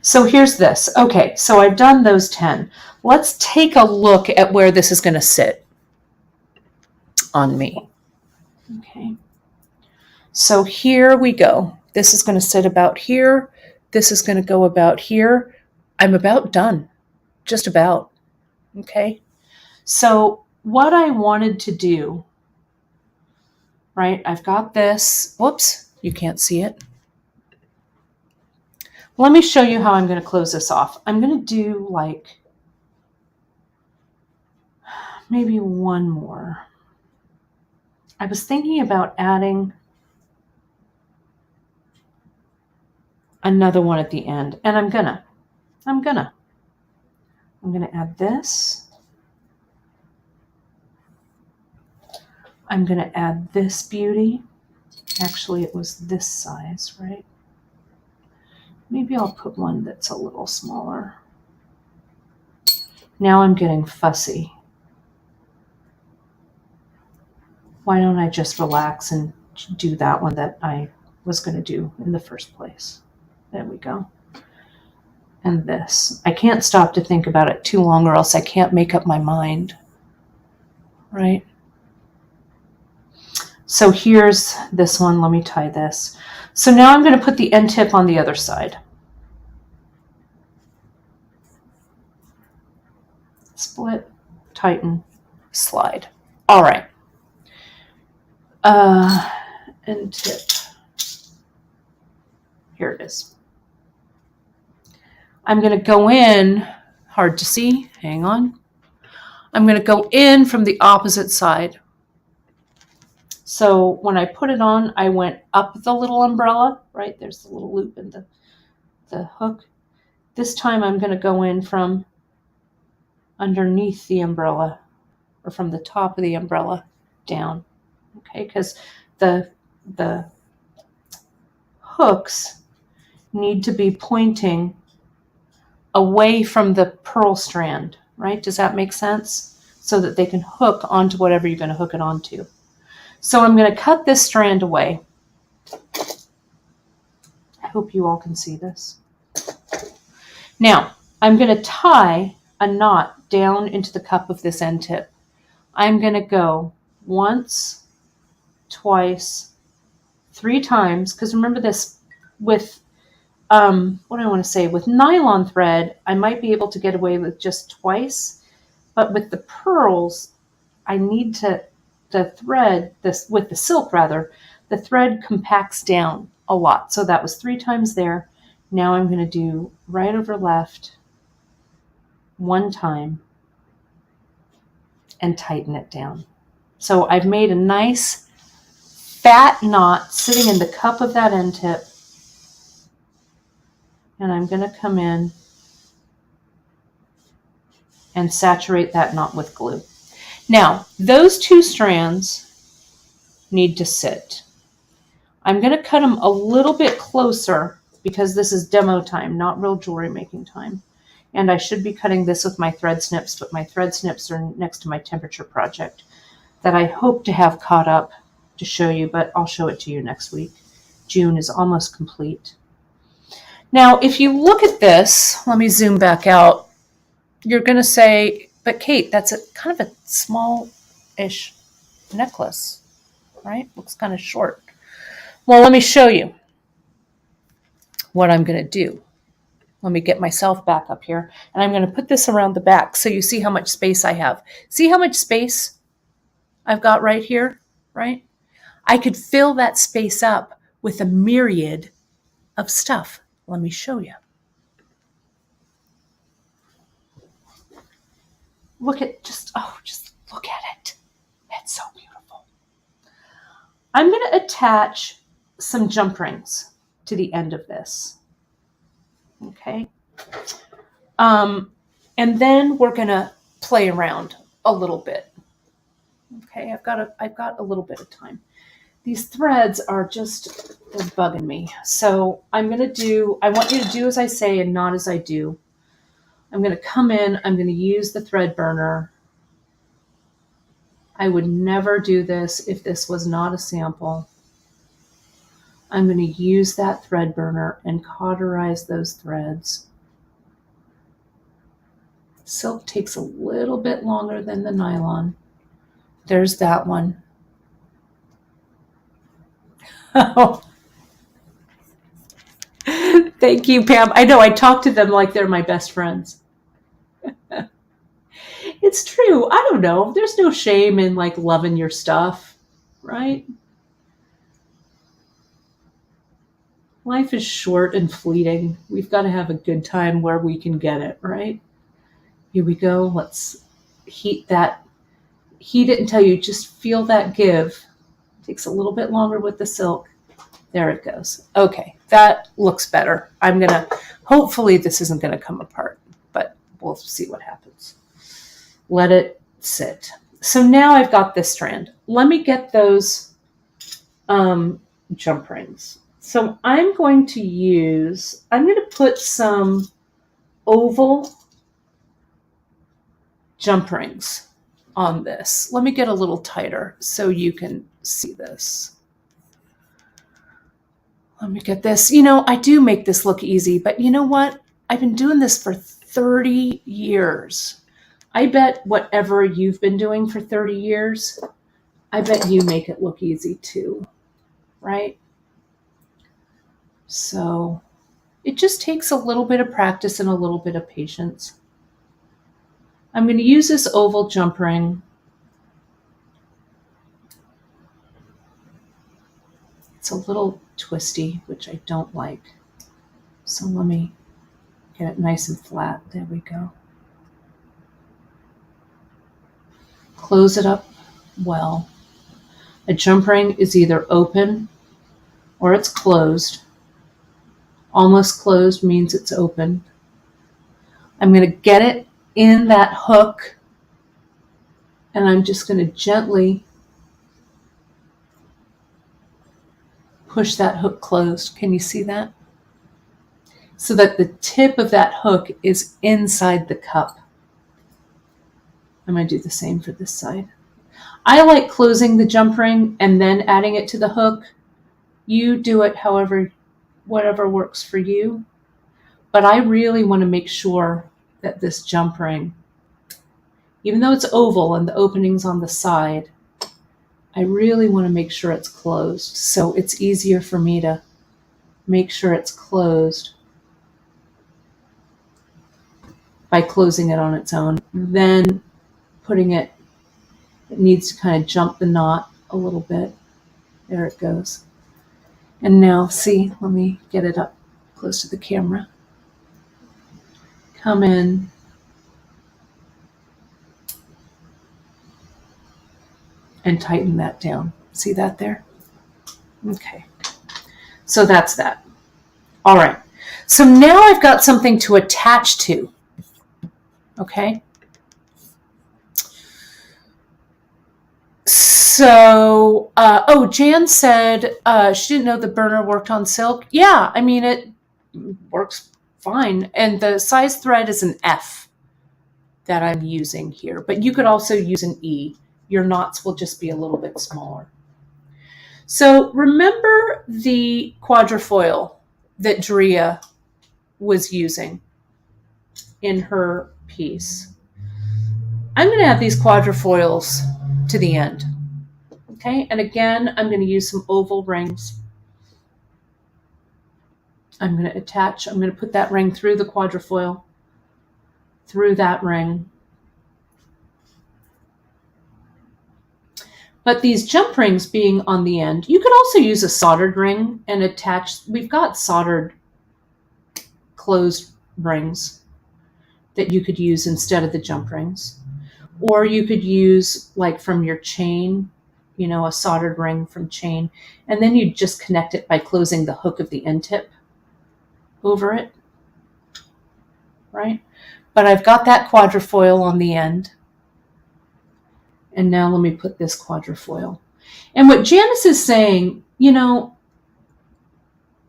S1: So here's this. Okay, so I've done those 10. Let's take a look at where this is going to sit on me. Okay. So here we go. This is going to sit about here. This is going to go about here. I'm about done. Just about. Okay. So what I wanted to do, right? I've got this. Whoops, you can't see it. Let me show you how I'm going to close this off. I'm going to do like maybe one more. I was thinking about adding another one at the end, and I'm gonna add this. I'm gonna add this beauty. Actually, it was this size, right? Maybe I'll put one that's a little smaller. Now I'm getting fussy. Why don't I just relax and do that one that I was going to do in the first place? There we go. And this. I can't stop to think about it too long or else I can't make up my mind. Right? So here's this one. Let me tie this. So now I'm going to put the end tip on the other side. Split, tighten, slide. All right. End tip. Here it is. I'm going to go in, hard to see, hang on. I'm going to go in from the opposite side. So when I put it on, I went up the little umbrella, right? There's the little loop and the hook. This time I'm going to go in from underneath the umbrella or from the top of the umbrella down, okay? Because the hooks need to be pointing away from the pearl strand, right? Does that make sense? So that they can hook onto whatever you're going to hook it onto. So I'm going to cut this strand away. I hope you all can see this. Now, I'm going to tie a knot down into the cup of this end tip. I'm going to go once, twice, 3 times, because remember this, with what do I want to say? With nylon thread, I might be able to get away with just twice, but with the pearls, I need the thread, with the silk rather, the thread compacts down a lot. So that was 3 times there. Now I'm going to do right over left 1 time and tighten it down. So I've made a nice fat knot sitting in the cup of that end tip. And I'm going to come in and saturate that knot with glue. Now, those 2 strands need to sit. I'm going to cut them a little bit closer because this is demo time, not real jewelry making time. And I should be cutting this with my thread snips, but my thread snips are next to my temperature project that I hope to have caught up to show you, but I'll show it to you next week. June is almost complete. Now, if you look at this, let me zoom back out. You're going to say, but Kate, that's a kind of a small-ish necklace, right? Looks kind of short. Well, let me show you what I'm going to do. Let me get myself back up here, and I'm going to put this around the back so you see how much space I have. See how much space I've got right here? right? I could fill that space up with a myriad of stuff. Let me show you. Just look at it. It's so beautiful. I'm going to attach some jump rings to the end of this. Okay. And then we're going to play around a little bit. Okay. I've got a little bit of time. These threads are they're bugging me. So I want you to do as I say and not as I do. I'm going to come in, I'm going to use the thread burner. I would never do this if this was not a sample. I'm going to use that thread burner and cauterize those threads. Silk takes a little bit longer than the nylon. There's that one. Oh. Thank you, Pam. I know I talk to them like they're my best friends. It's true. I don't know. There's no shame in like loving your stuff, right? Life is short and fleeting. We've got to have a good time where we can get it, right? Here we go. Let's heat that. Heat it until you just feel that give. It takes a little bit longer with the silk. There it goes. Okay, that looks better. Hopefully this isn't going to come apart, but we'll see what happens. Let it sit. So now I've got this strand. Let me get those jump rings. So I'm going to put some oval jump rings on this. Let me get a little tighter so you can see this. Let me get this. I do make this look easy, but you know what? I've been doing this for 30 years. I bet whatever you've been doing for 30 years, I bet you make it look easy too, right? So it just takes a little bit of practice and a little bit of patience. I'm going to use this oval jump ring. It's a little twisty, which I don't like. So let me get it nice and flat. There we go. Close it up well. A jump ring is either open or it's closed. Almost closed means it's open. I'm going to get it in that hook, and I'm just going to gently push that hook closed. Can you see that? So that the tip of that hook is inside the cup. I'm going to do the same for this side. I like closing the jump ring and then adding it to the hook. You do it whatever works for you. But I really want to make sure that this jump ring, even though it's oval and the opening's on the side, I really want to make sure it's closed. So it's easier for me to make sure it's closed by closing it on its own. Then putting it needs to kind of jump the knot a little bit. There it goes. And now, see, let me get it up close to the camera. Come in. And tighten that down. See that there? Okay. So that's that. All right. So now I've got something to attach to. Okay. So, Jan said she didn't know the burner worked on silk. Yeah, I mean, it works fine. And the size thread is an F that I'm using here, but you could also use an E. Your knots will just be a little bit smaller. So remember the quadrifoil that Drea was using in her piece. I'm going to add these quadrifoils to the end. Okay, and again, I'm going to use some oval rings. I'm going to put that ring through the quadrifoil, through that ring. But these jump rings being on the end, you could also use a soldered ring and attach. We've got soldered closed rings that you could use instead of the jump rings. Or you could use, like, from your chain, a soldered ring from chain, and then you just connect it by closing the hook of the end tip over it, right? But I've got that quadrifoil on the end. And now let me put this quadrifoil. And what Janice is saying,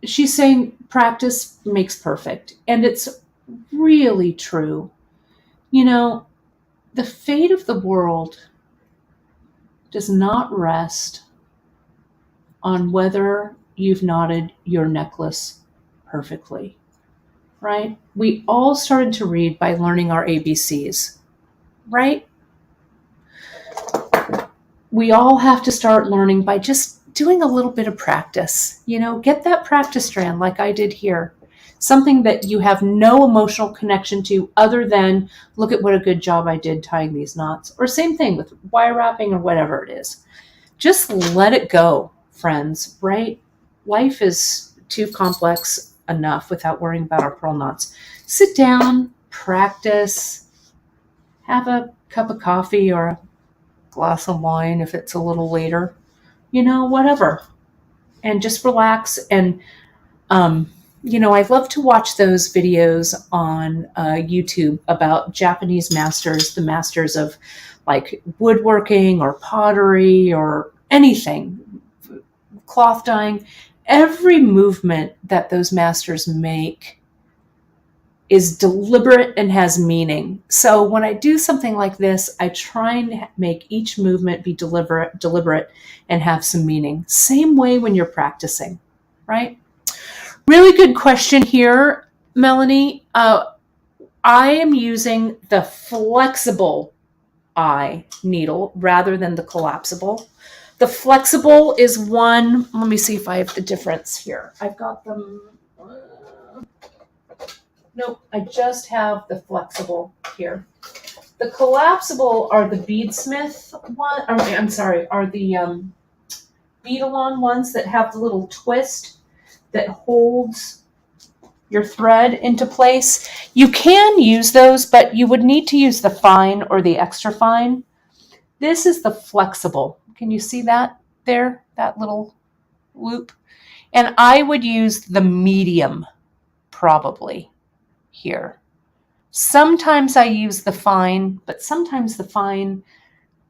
S1: she's saying practice makes perfect. And it's really true. The fate of the world does not rest on whether you've knotted your necklace perfectly, right? We all started to read by learning our ABCs, right? We all have to start learning by just doing a little bit of practice. Get that practice strand like I did here. Something that you have no emotional connection to other than, look at what a good job I did tying these knots. Or same thing with wire wrapping or whatever it is. Just let it go, friends, right? Life is too complex enough without worrying about our pearl knots. Sit down, practice, have a cup of coffee or a glass of wine if it's a little later, whatever. And just relax. And, I love to watch those videos on YouTube about Japanese masters, the masters of like woodworking or pottery or anything, cloth dyeing. Every movement that those masters make is deliberate and has meaning. So when I do something like this, I try and make each movement be deliberate and have some meaning. Same way when you're practicing, right? Really good question here, Melanie. I am using the flexible eye needle rather than the collapsible. The flexible is one, let me see if I have the difference here. I've got them. Nope, I just have the flexible here. The collapsible are the beadsmith one. Are the bead-along ones that have the little twist that holds your thread into place. You can use those, but you would need to use the fine or the extra fine. This is the flexible. Can you see that there? That little loop? And I would use the medium probably here. Sometimes I use the fine, but sometimes the fine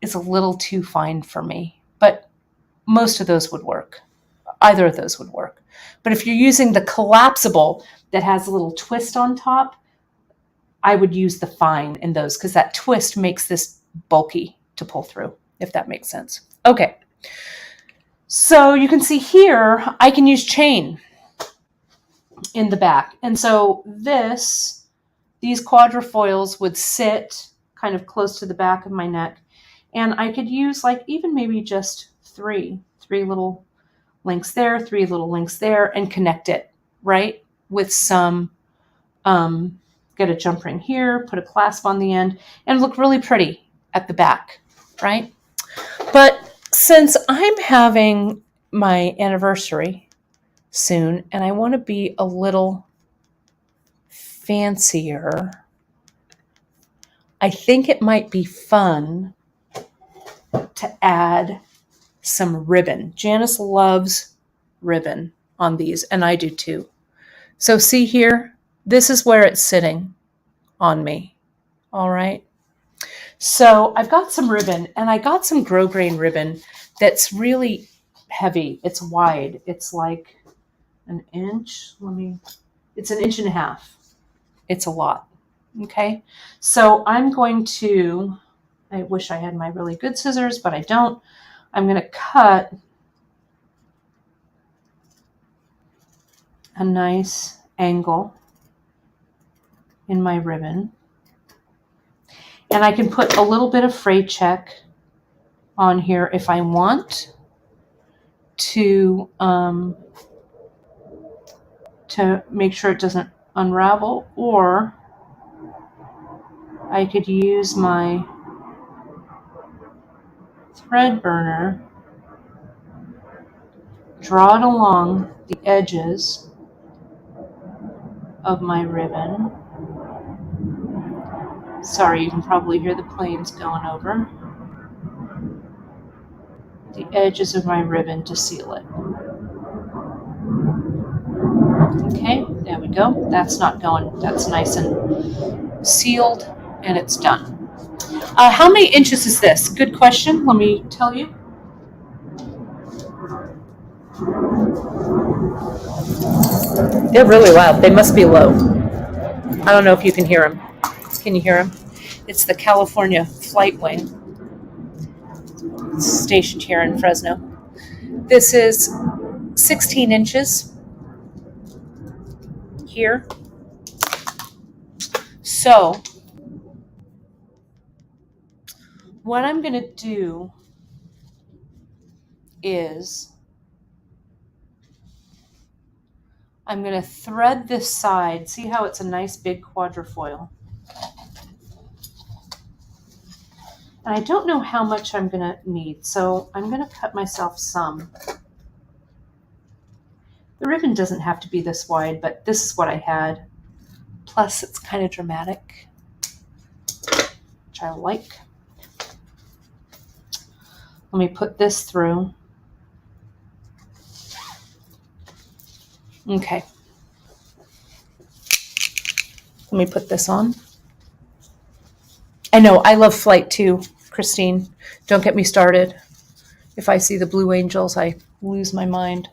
S1: is a little too fine for me. But most of those would work. Either of those would work. But if you're using the collapsible that has a little twist on top, I would use the fine in those because that twist makes this bulky to pull through, if that makes sense. Okay. So you can see here, I can use chain in the back. And so these quadrifoils would sit kind of close to the back of my neck. And I could use like even maybe just three little links there, 3 little links there, and connect it, right? With some, get a jump ring here, put a clasp on the end, and look really pretty at the back, right? But since I'm having my anniversary soon, and I want to be a little fancier, I think it might be fun to add some ribbon. Janice loves ribbon on these, and I do too. So see here, this is where it's sitting on me. All right. So I've got some ribbon, and I got some grosgrain ribbon that's really heavy. It's wide. It's like an inch. It's 1.5 inches. It's a lot. Okay. So I'm going to, I wish I had my really good scissors, but I don't. I'm going to cut a nice angle in my ribbon. And I can put a little bit of fray check on here if I want to make sure it doesn't unravel, or I could use my thread burner, draw it along the edges of my ribbon. Sorry, you can probably hear the planes going over. The edges of my ribbon to seal it. Okay, there we go. That's not going, that's nice and sealed, and it's done. How many inches is this? Good question. Let me tell you. They're really loud. They must be low. I don't know if you can hear them. Can you hear them? It's the California Flight Wing. It's stationed here in Fresno. This is 16 inches here. So what I'm going to do is I'm going to thread this side. See how it's a nice big quadrifoil? And I don't know how much I'm going to need, so I'm going to cut myself some. The ribbon doesn't have to be this wide, but this is what I had. Plus, it's kind of dramatic, which I like. Let me put this through. Okay. Let me put this on. I know, I love flight too, Christine. Don't get me started. If I see the Blue Angels, I lose my mind.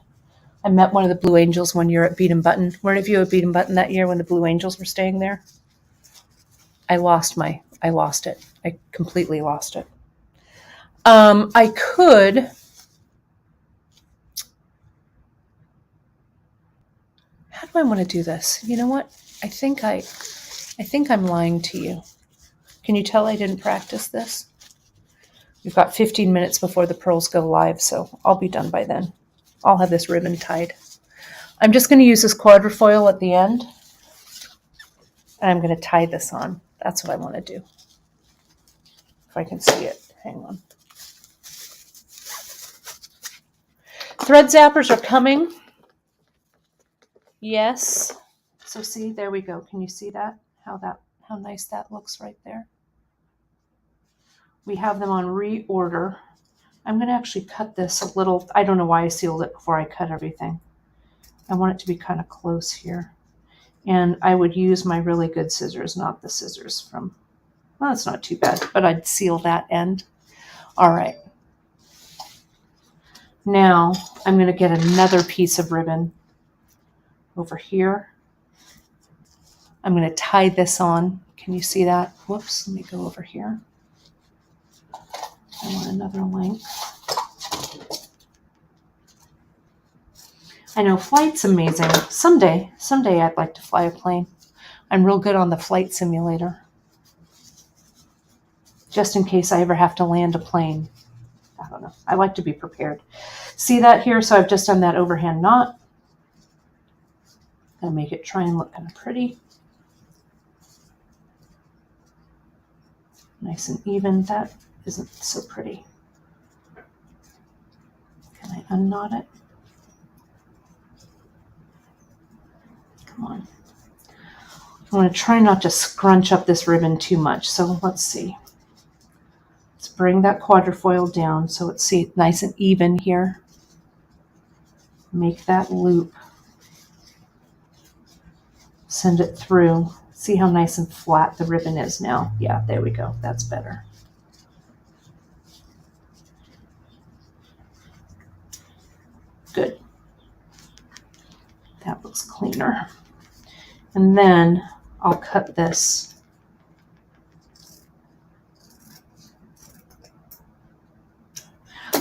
S1: I met one of the Blue Angels one year at Beat 'em Button. Weren't of you at Beat 'em Button that year when the Blue Angels were staying there? I lost it. I completely lost it. I could. How do I want to do this? You know what? I think I'm lying to you. Can you tell I didn't practice this? We've got 15 minutes before the pearls go live, so I'll be done by then. I'll have this ribbon tied. I'm just going to use this quadrifoil at the end, and I'm going to tie this on. That's what I want to do. If I can see it. Hang on. Thread zappers are coming. Yes. So see, there we go. Can you see that? How nice that looks right there. We have them on reorder. I'm going to actually cut this a little. I don't know why I sealed it before I cut everything. I want it to be kind of close here. And I would use my really good scissors, not the scissors from, well, it's not too bad, but I'd seal that end. All right. Now I'm going to get another piece of ribbon over here. I'm going to tie this on. Can you see that? Whoops, let me go over here. I want another length. I know flight's amazing. Someday I'd like to fly a plane. I'm real good on the flight simulator. Just in case I ever have to land a plane. I don't know. I like to be prepared. See that here? So I've just done that overhand knot. Gonna make it try and look kind of pretty. Nice and even. That isn't so pretty. Can I unknot it? Come on. I want to try not to scrunch up this ribbon too much. So let's see. Let's bring that quadrifoil down so it's nice and even here. Make that loop. Send it through. See how nice and flat the ribbon is now? Yeah, there we go. That's better. Good. That looks cleaner. And then I'll cut this.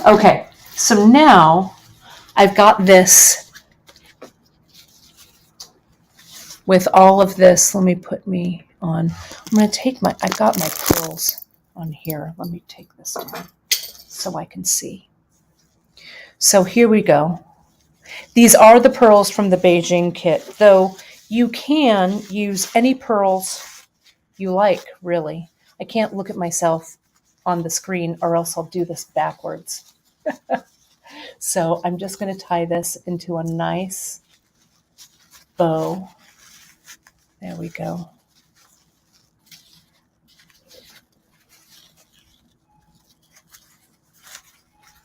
S1: Okay, so now I've got this with all of this. Let me put me on. I'm going to take I've got my pearls on here. Let me take this down so I can see. So here we go. These are the pearls from the Beijing kit, though you can use any pearls you like, really. I can't look at myself on the screen, or else I'll do this backwards. So I'm just going to tie this into a nice bow. There we go.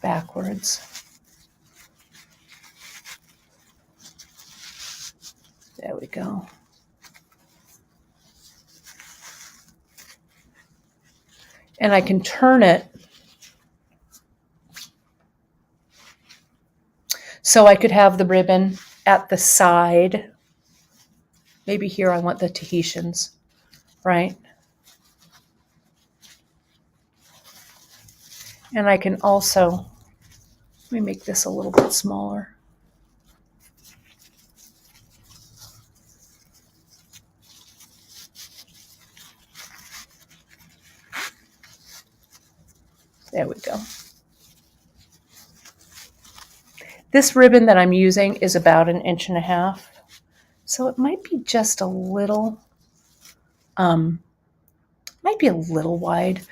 S1: Backwards. There we go. And I can turn it so I could have the ribbon at the side. Maybe here I want the Tahitians, right? And I can also, let me make this a little bit smaller. There we go. This ribbon that I'm using is about 1.5 inches. So it might be just a little, might be a little wide,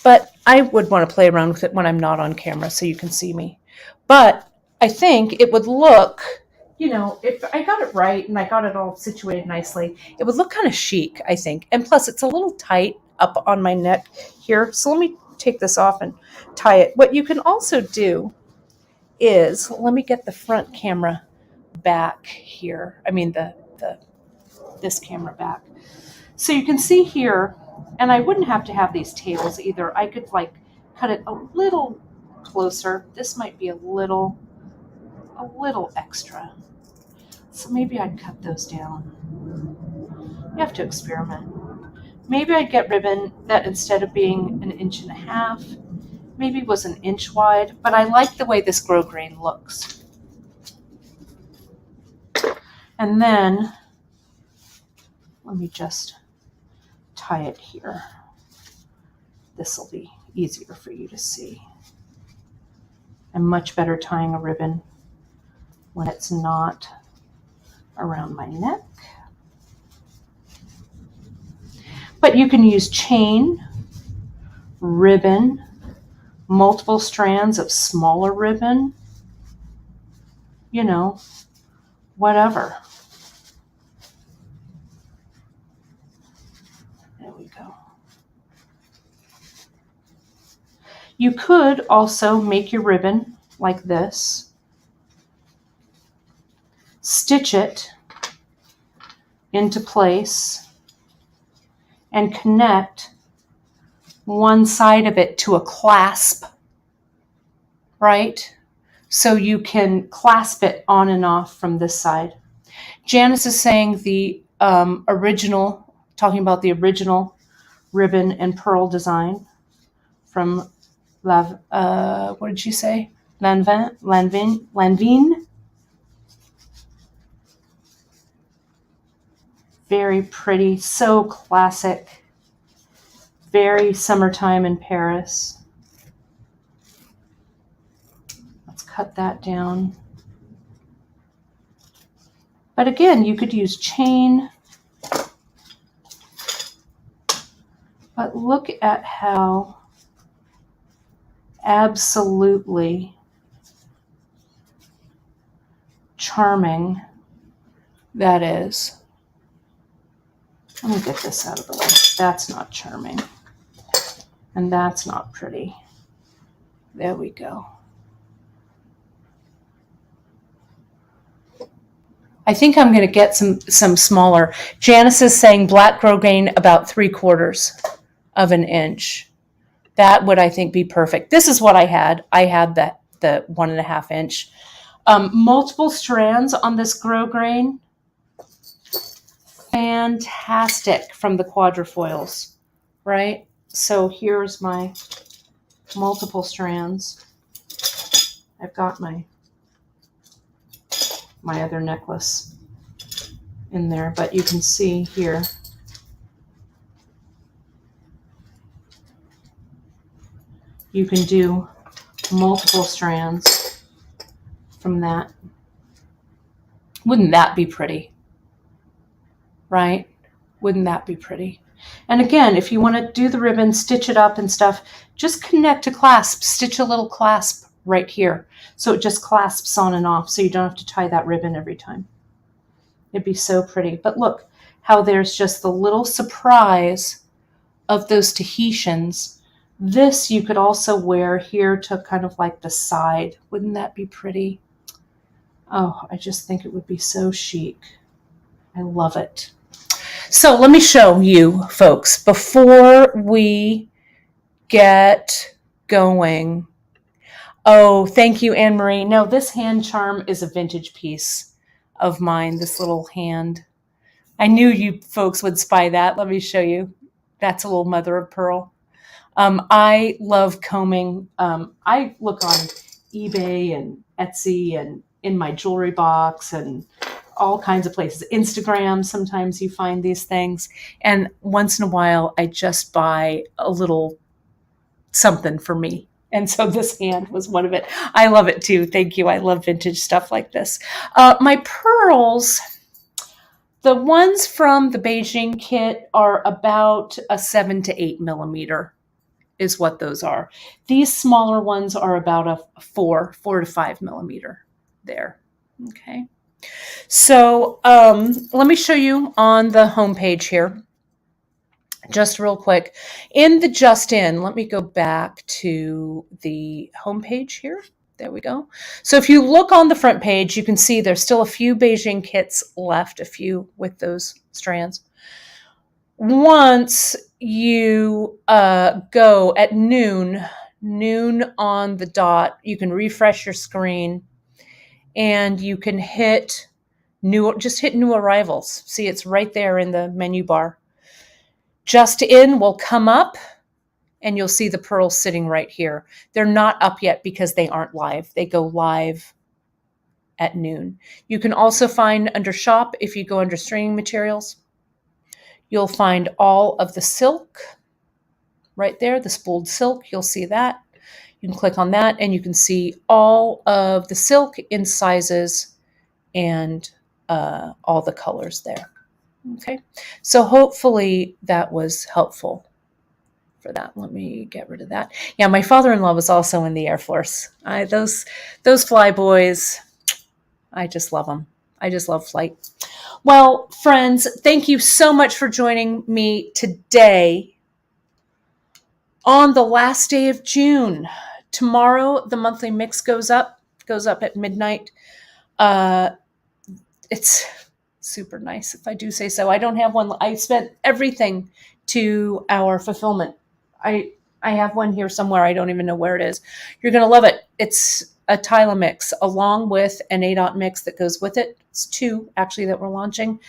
S1: but I would want to play around with it when I'm not on camera so you can see me. But I think it would look, you know, if I got it right and I got it all situated nicely, it would look kind of chic, I think. And plus it's a little tight up on my neck here. So let me take this off and tie it. What you can also do is, let me get the front camera back here. I mean this camera back. So you can see here, and I wouldn't have to have these tails either. I could like cut it a little closer. This might be a little extra. So maybe I'd cut those down. You have to experiment. Maybe I'd get ribbon that instead of being 1.5 inches, maybe was 1 inch wide, but I like the way this grosgrain looks. And then let me just tie it here. This will be easier for you to see. I'm much better tying a ribbon when it's not around my neck. But you can use chain, ribbon, multiple strands of smaller ribbon, you know, whatever. There we go. You could also make your ribbon like this, stitch it into place, and connect one side of it to a clasp, right? So you can clasp it on and off from this side. Janice is saying the original, talking about the original ribbon and pearl design from what did she say? Lanvin. Very pretty, so classic, very summertime in Paris. Let's cut that down. But again, you could use chain. But look at how absolutely charming that is. Let me get this out of the way. That's not charming. And that's not pretty. There we go. I think I'm going to get some smaller. Janice is saying black grosgrain about 3/4 of an inch. That would, I think, be perfect. This is what I had. I had the 1.5 inch. Multiple strands on this grosgrain. Fantastic from the quadrifoils, right? So here's my multiple strands. I've got my other necklace in there, but you can see here you can do multiple strands from that. Wouldn't that be pretty? Right? Wouldn't that be pretty? And again, if you want to do the ribbon, stitch it up and stuff, just connect a clasp, stitch a little clasp right here. So it just clasps on and off, so you don't have to tie that ribbon every time. It'd be so pretty. But look how there's just the little surprise of those Tahitians. This you could also wear here to kind of like the side. Wouldn't that be pretty? Oh, I just think it would be so chic. I love it. So let me show you folks before we get going. Oh, thank you, Anne Marie. No, this hand charm is a vintage piece of mine, this little hand. I knew you folks would spy that. Let me show you. That's a little mother of pearl. I love combing. I look on eBay and Etsy and in my jewelry box and all kinds of places. Instagram, sometimes you find these things. And once in a while, I just buy a little something for me. And so this hand was one of it. I love it too. Thank you. I love vintage stuff like this. My pearls, the ones from the Beijing kit are about a 7 to 8 millimeter is what those are. These smaller ones are about a 4 to 5 millimeter there. Okay. So let me show you on the home page here, just real quick. In the Just In, let me go back to the home page here. There we go. So if you look on the front page, you can see there's still a few Beijing kits left, a few with those strands. Once you go at noon on the dot, you can refresh your screen and you can hit new arrivals. See, it's right there in the menu bar. Just In will come up and you'll see the pearls sitting right here. They're not up yet because they aren't live. They go live at noon. You can also find under shop, if you go under stringing materials, you'll find all of the silk right there, the spooled silk. You'll see that. You can click on that and you can see all of the silk in sizes and all the colors there. Okay, so hopefully that was helpful for that. Let me get rid of that. Yeah, my father-in-law was also in the Air Force. Those flyboys, I just love them. I just love flight. Well, friends, thank you so much for joining me today on the last day of June. Tomorrow, the monthly mix goes up at midnight. It's super nice, if I do say so. I don't have one. I spent everything to our fulfillment. I have one here somewhere. I don't even know where it is. You're going to love it. It's a Tyla mix along with an ADOT mix that goes with it. It's 2 actually that we're launching.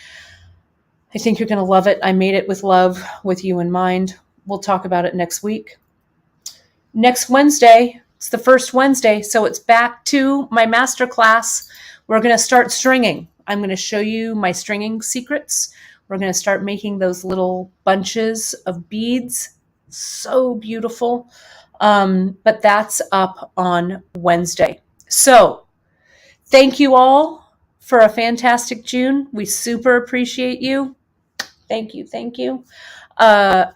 S1: I think you're going to love it. I made it with love, with you in mind. We'll talk about it next week. Next Wednesday, it's the first Wednesday, so it's back to my masterclass. We're going to start stringing. I'm going to show you my stringing secrets. We're going to start making those little bunches of beads. So beautiful. But that's up on Wednesday. So thank you all for a fantastic June. We super appreciate you. Thank you. Thank you.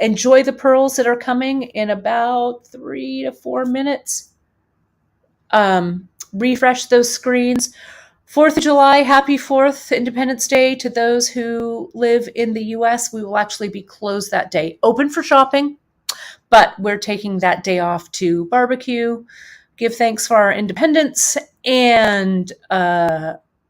S1: Enjoy the pearls that are coming in about 3 to 4 minutes. Refresh those screens. 4th of July, happy 4th Independence Day to those who live in the U.S. We will actually be closed that day. Open for shopping, but we're taking that day off to barbecue, give thanks for our independence, and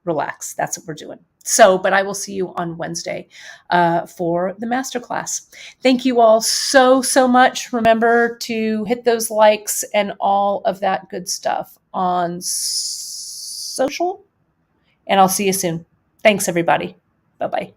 S1: relax. That's what we're doing. So, but I will see you on Wednesday for the masterclass. Thank you all so, so much. Remember to hit those likes and all of that good stuff on social. And I'll see you soon. Thanks, everybody. Bye-bye.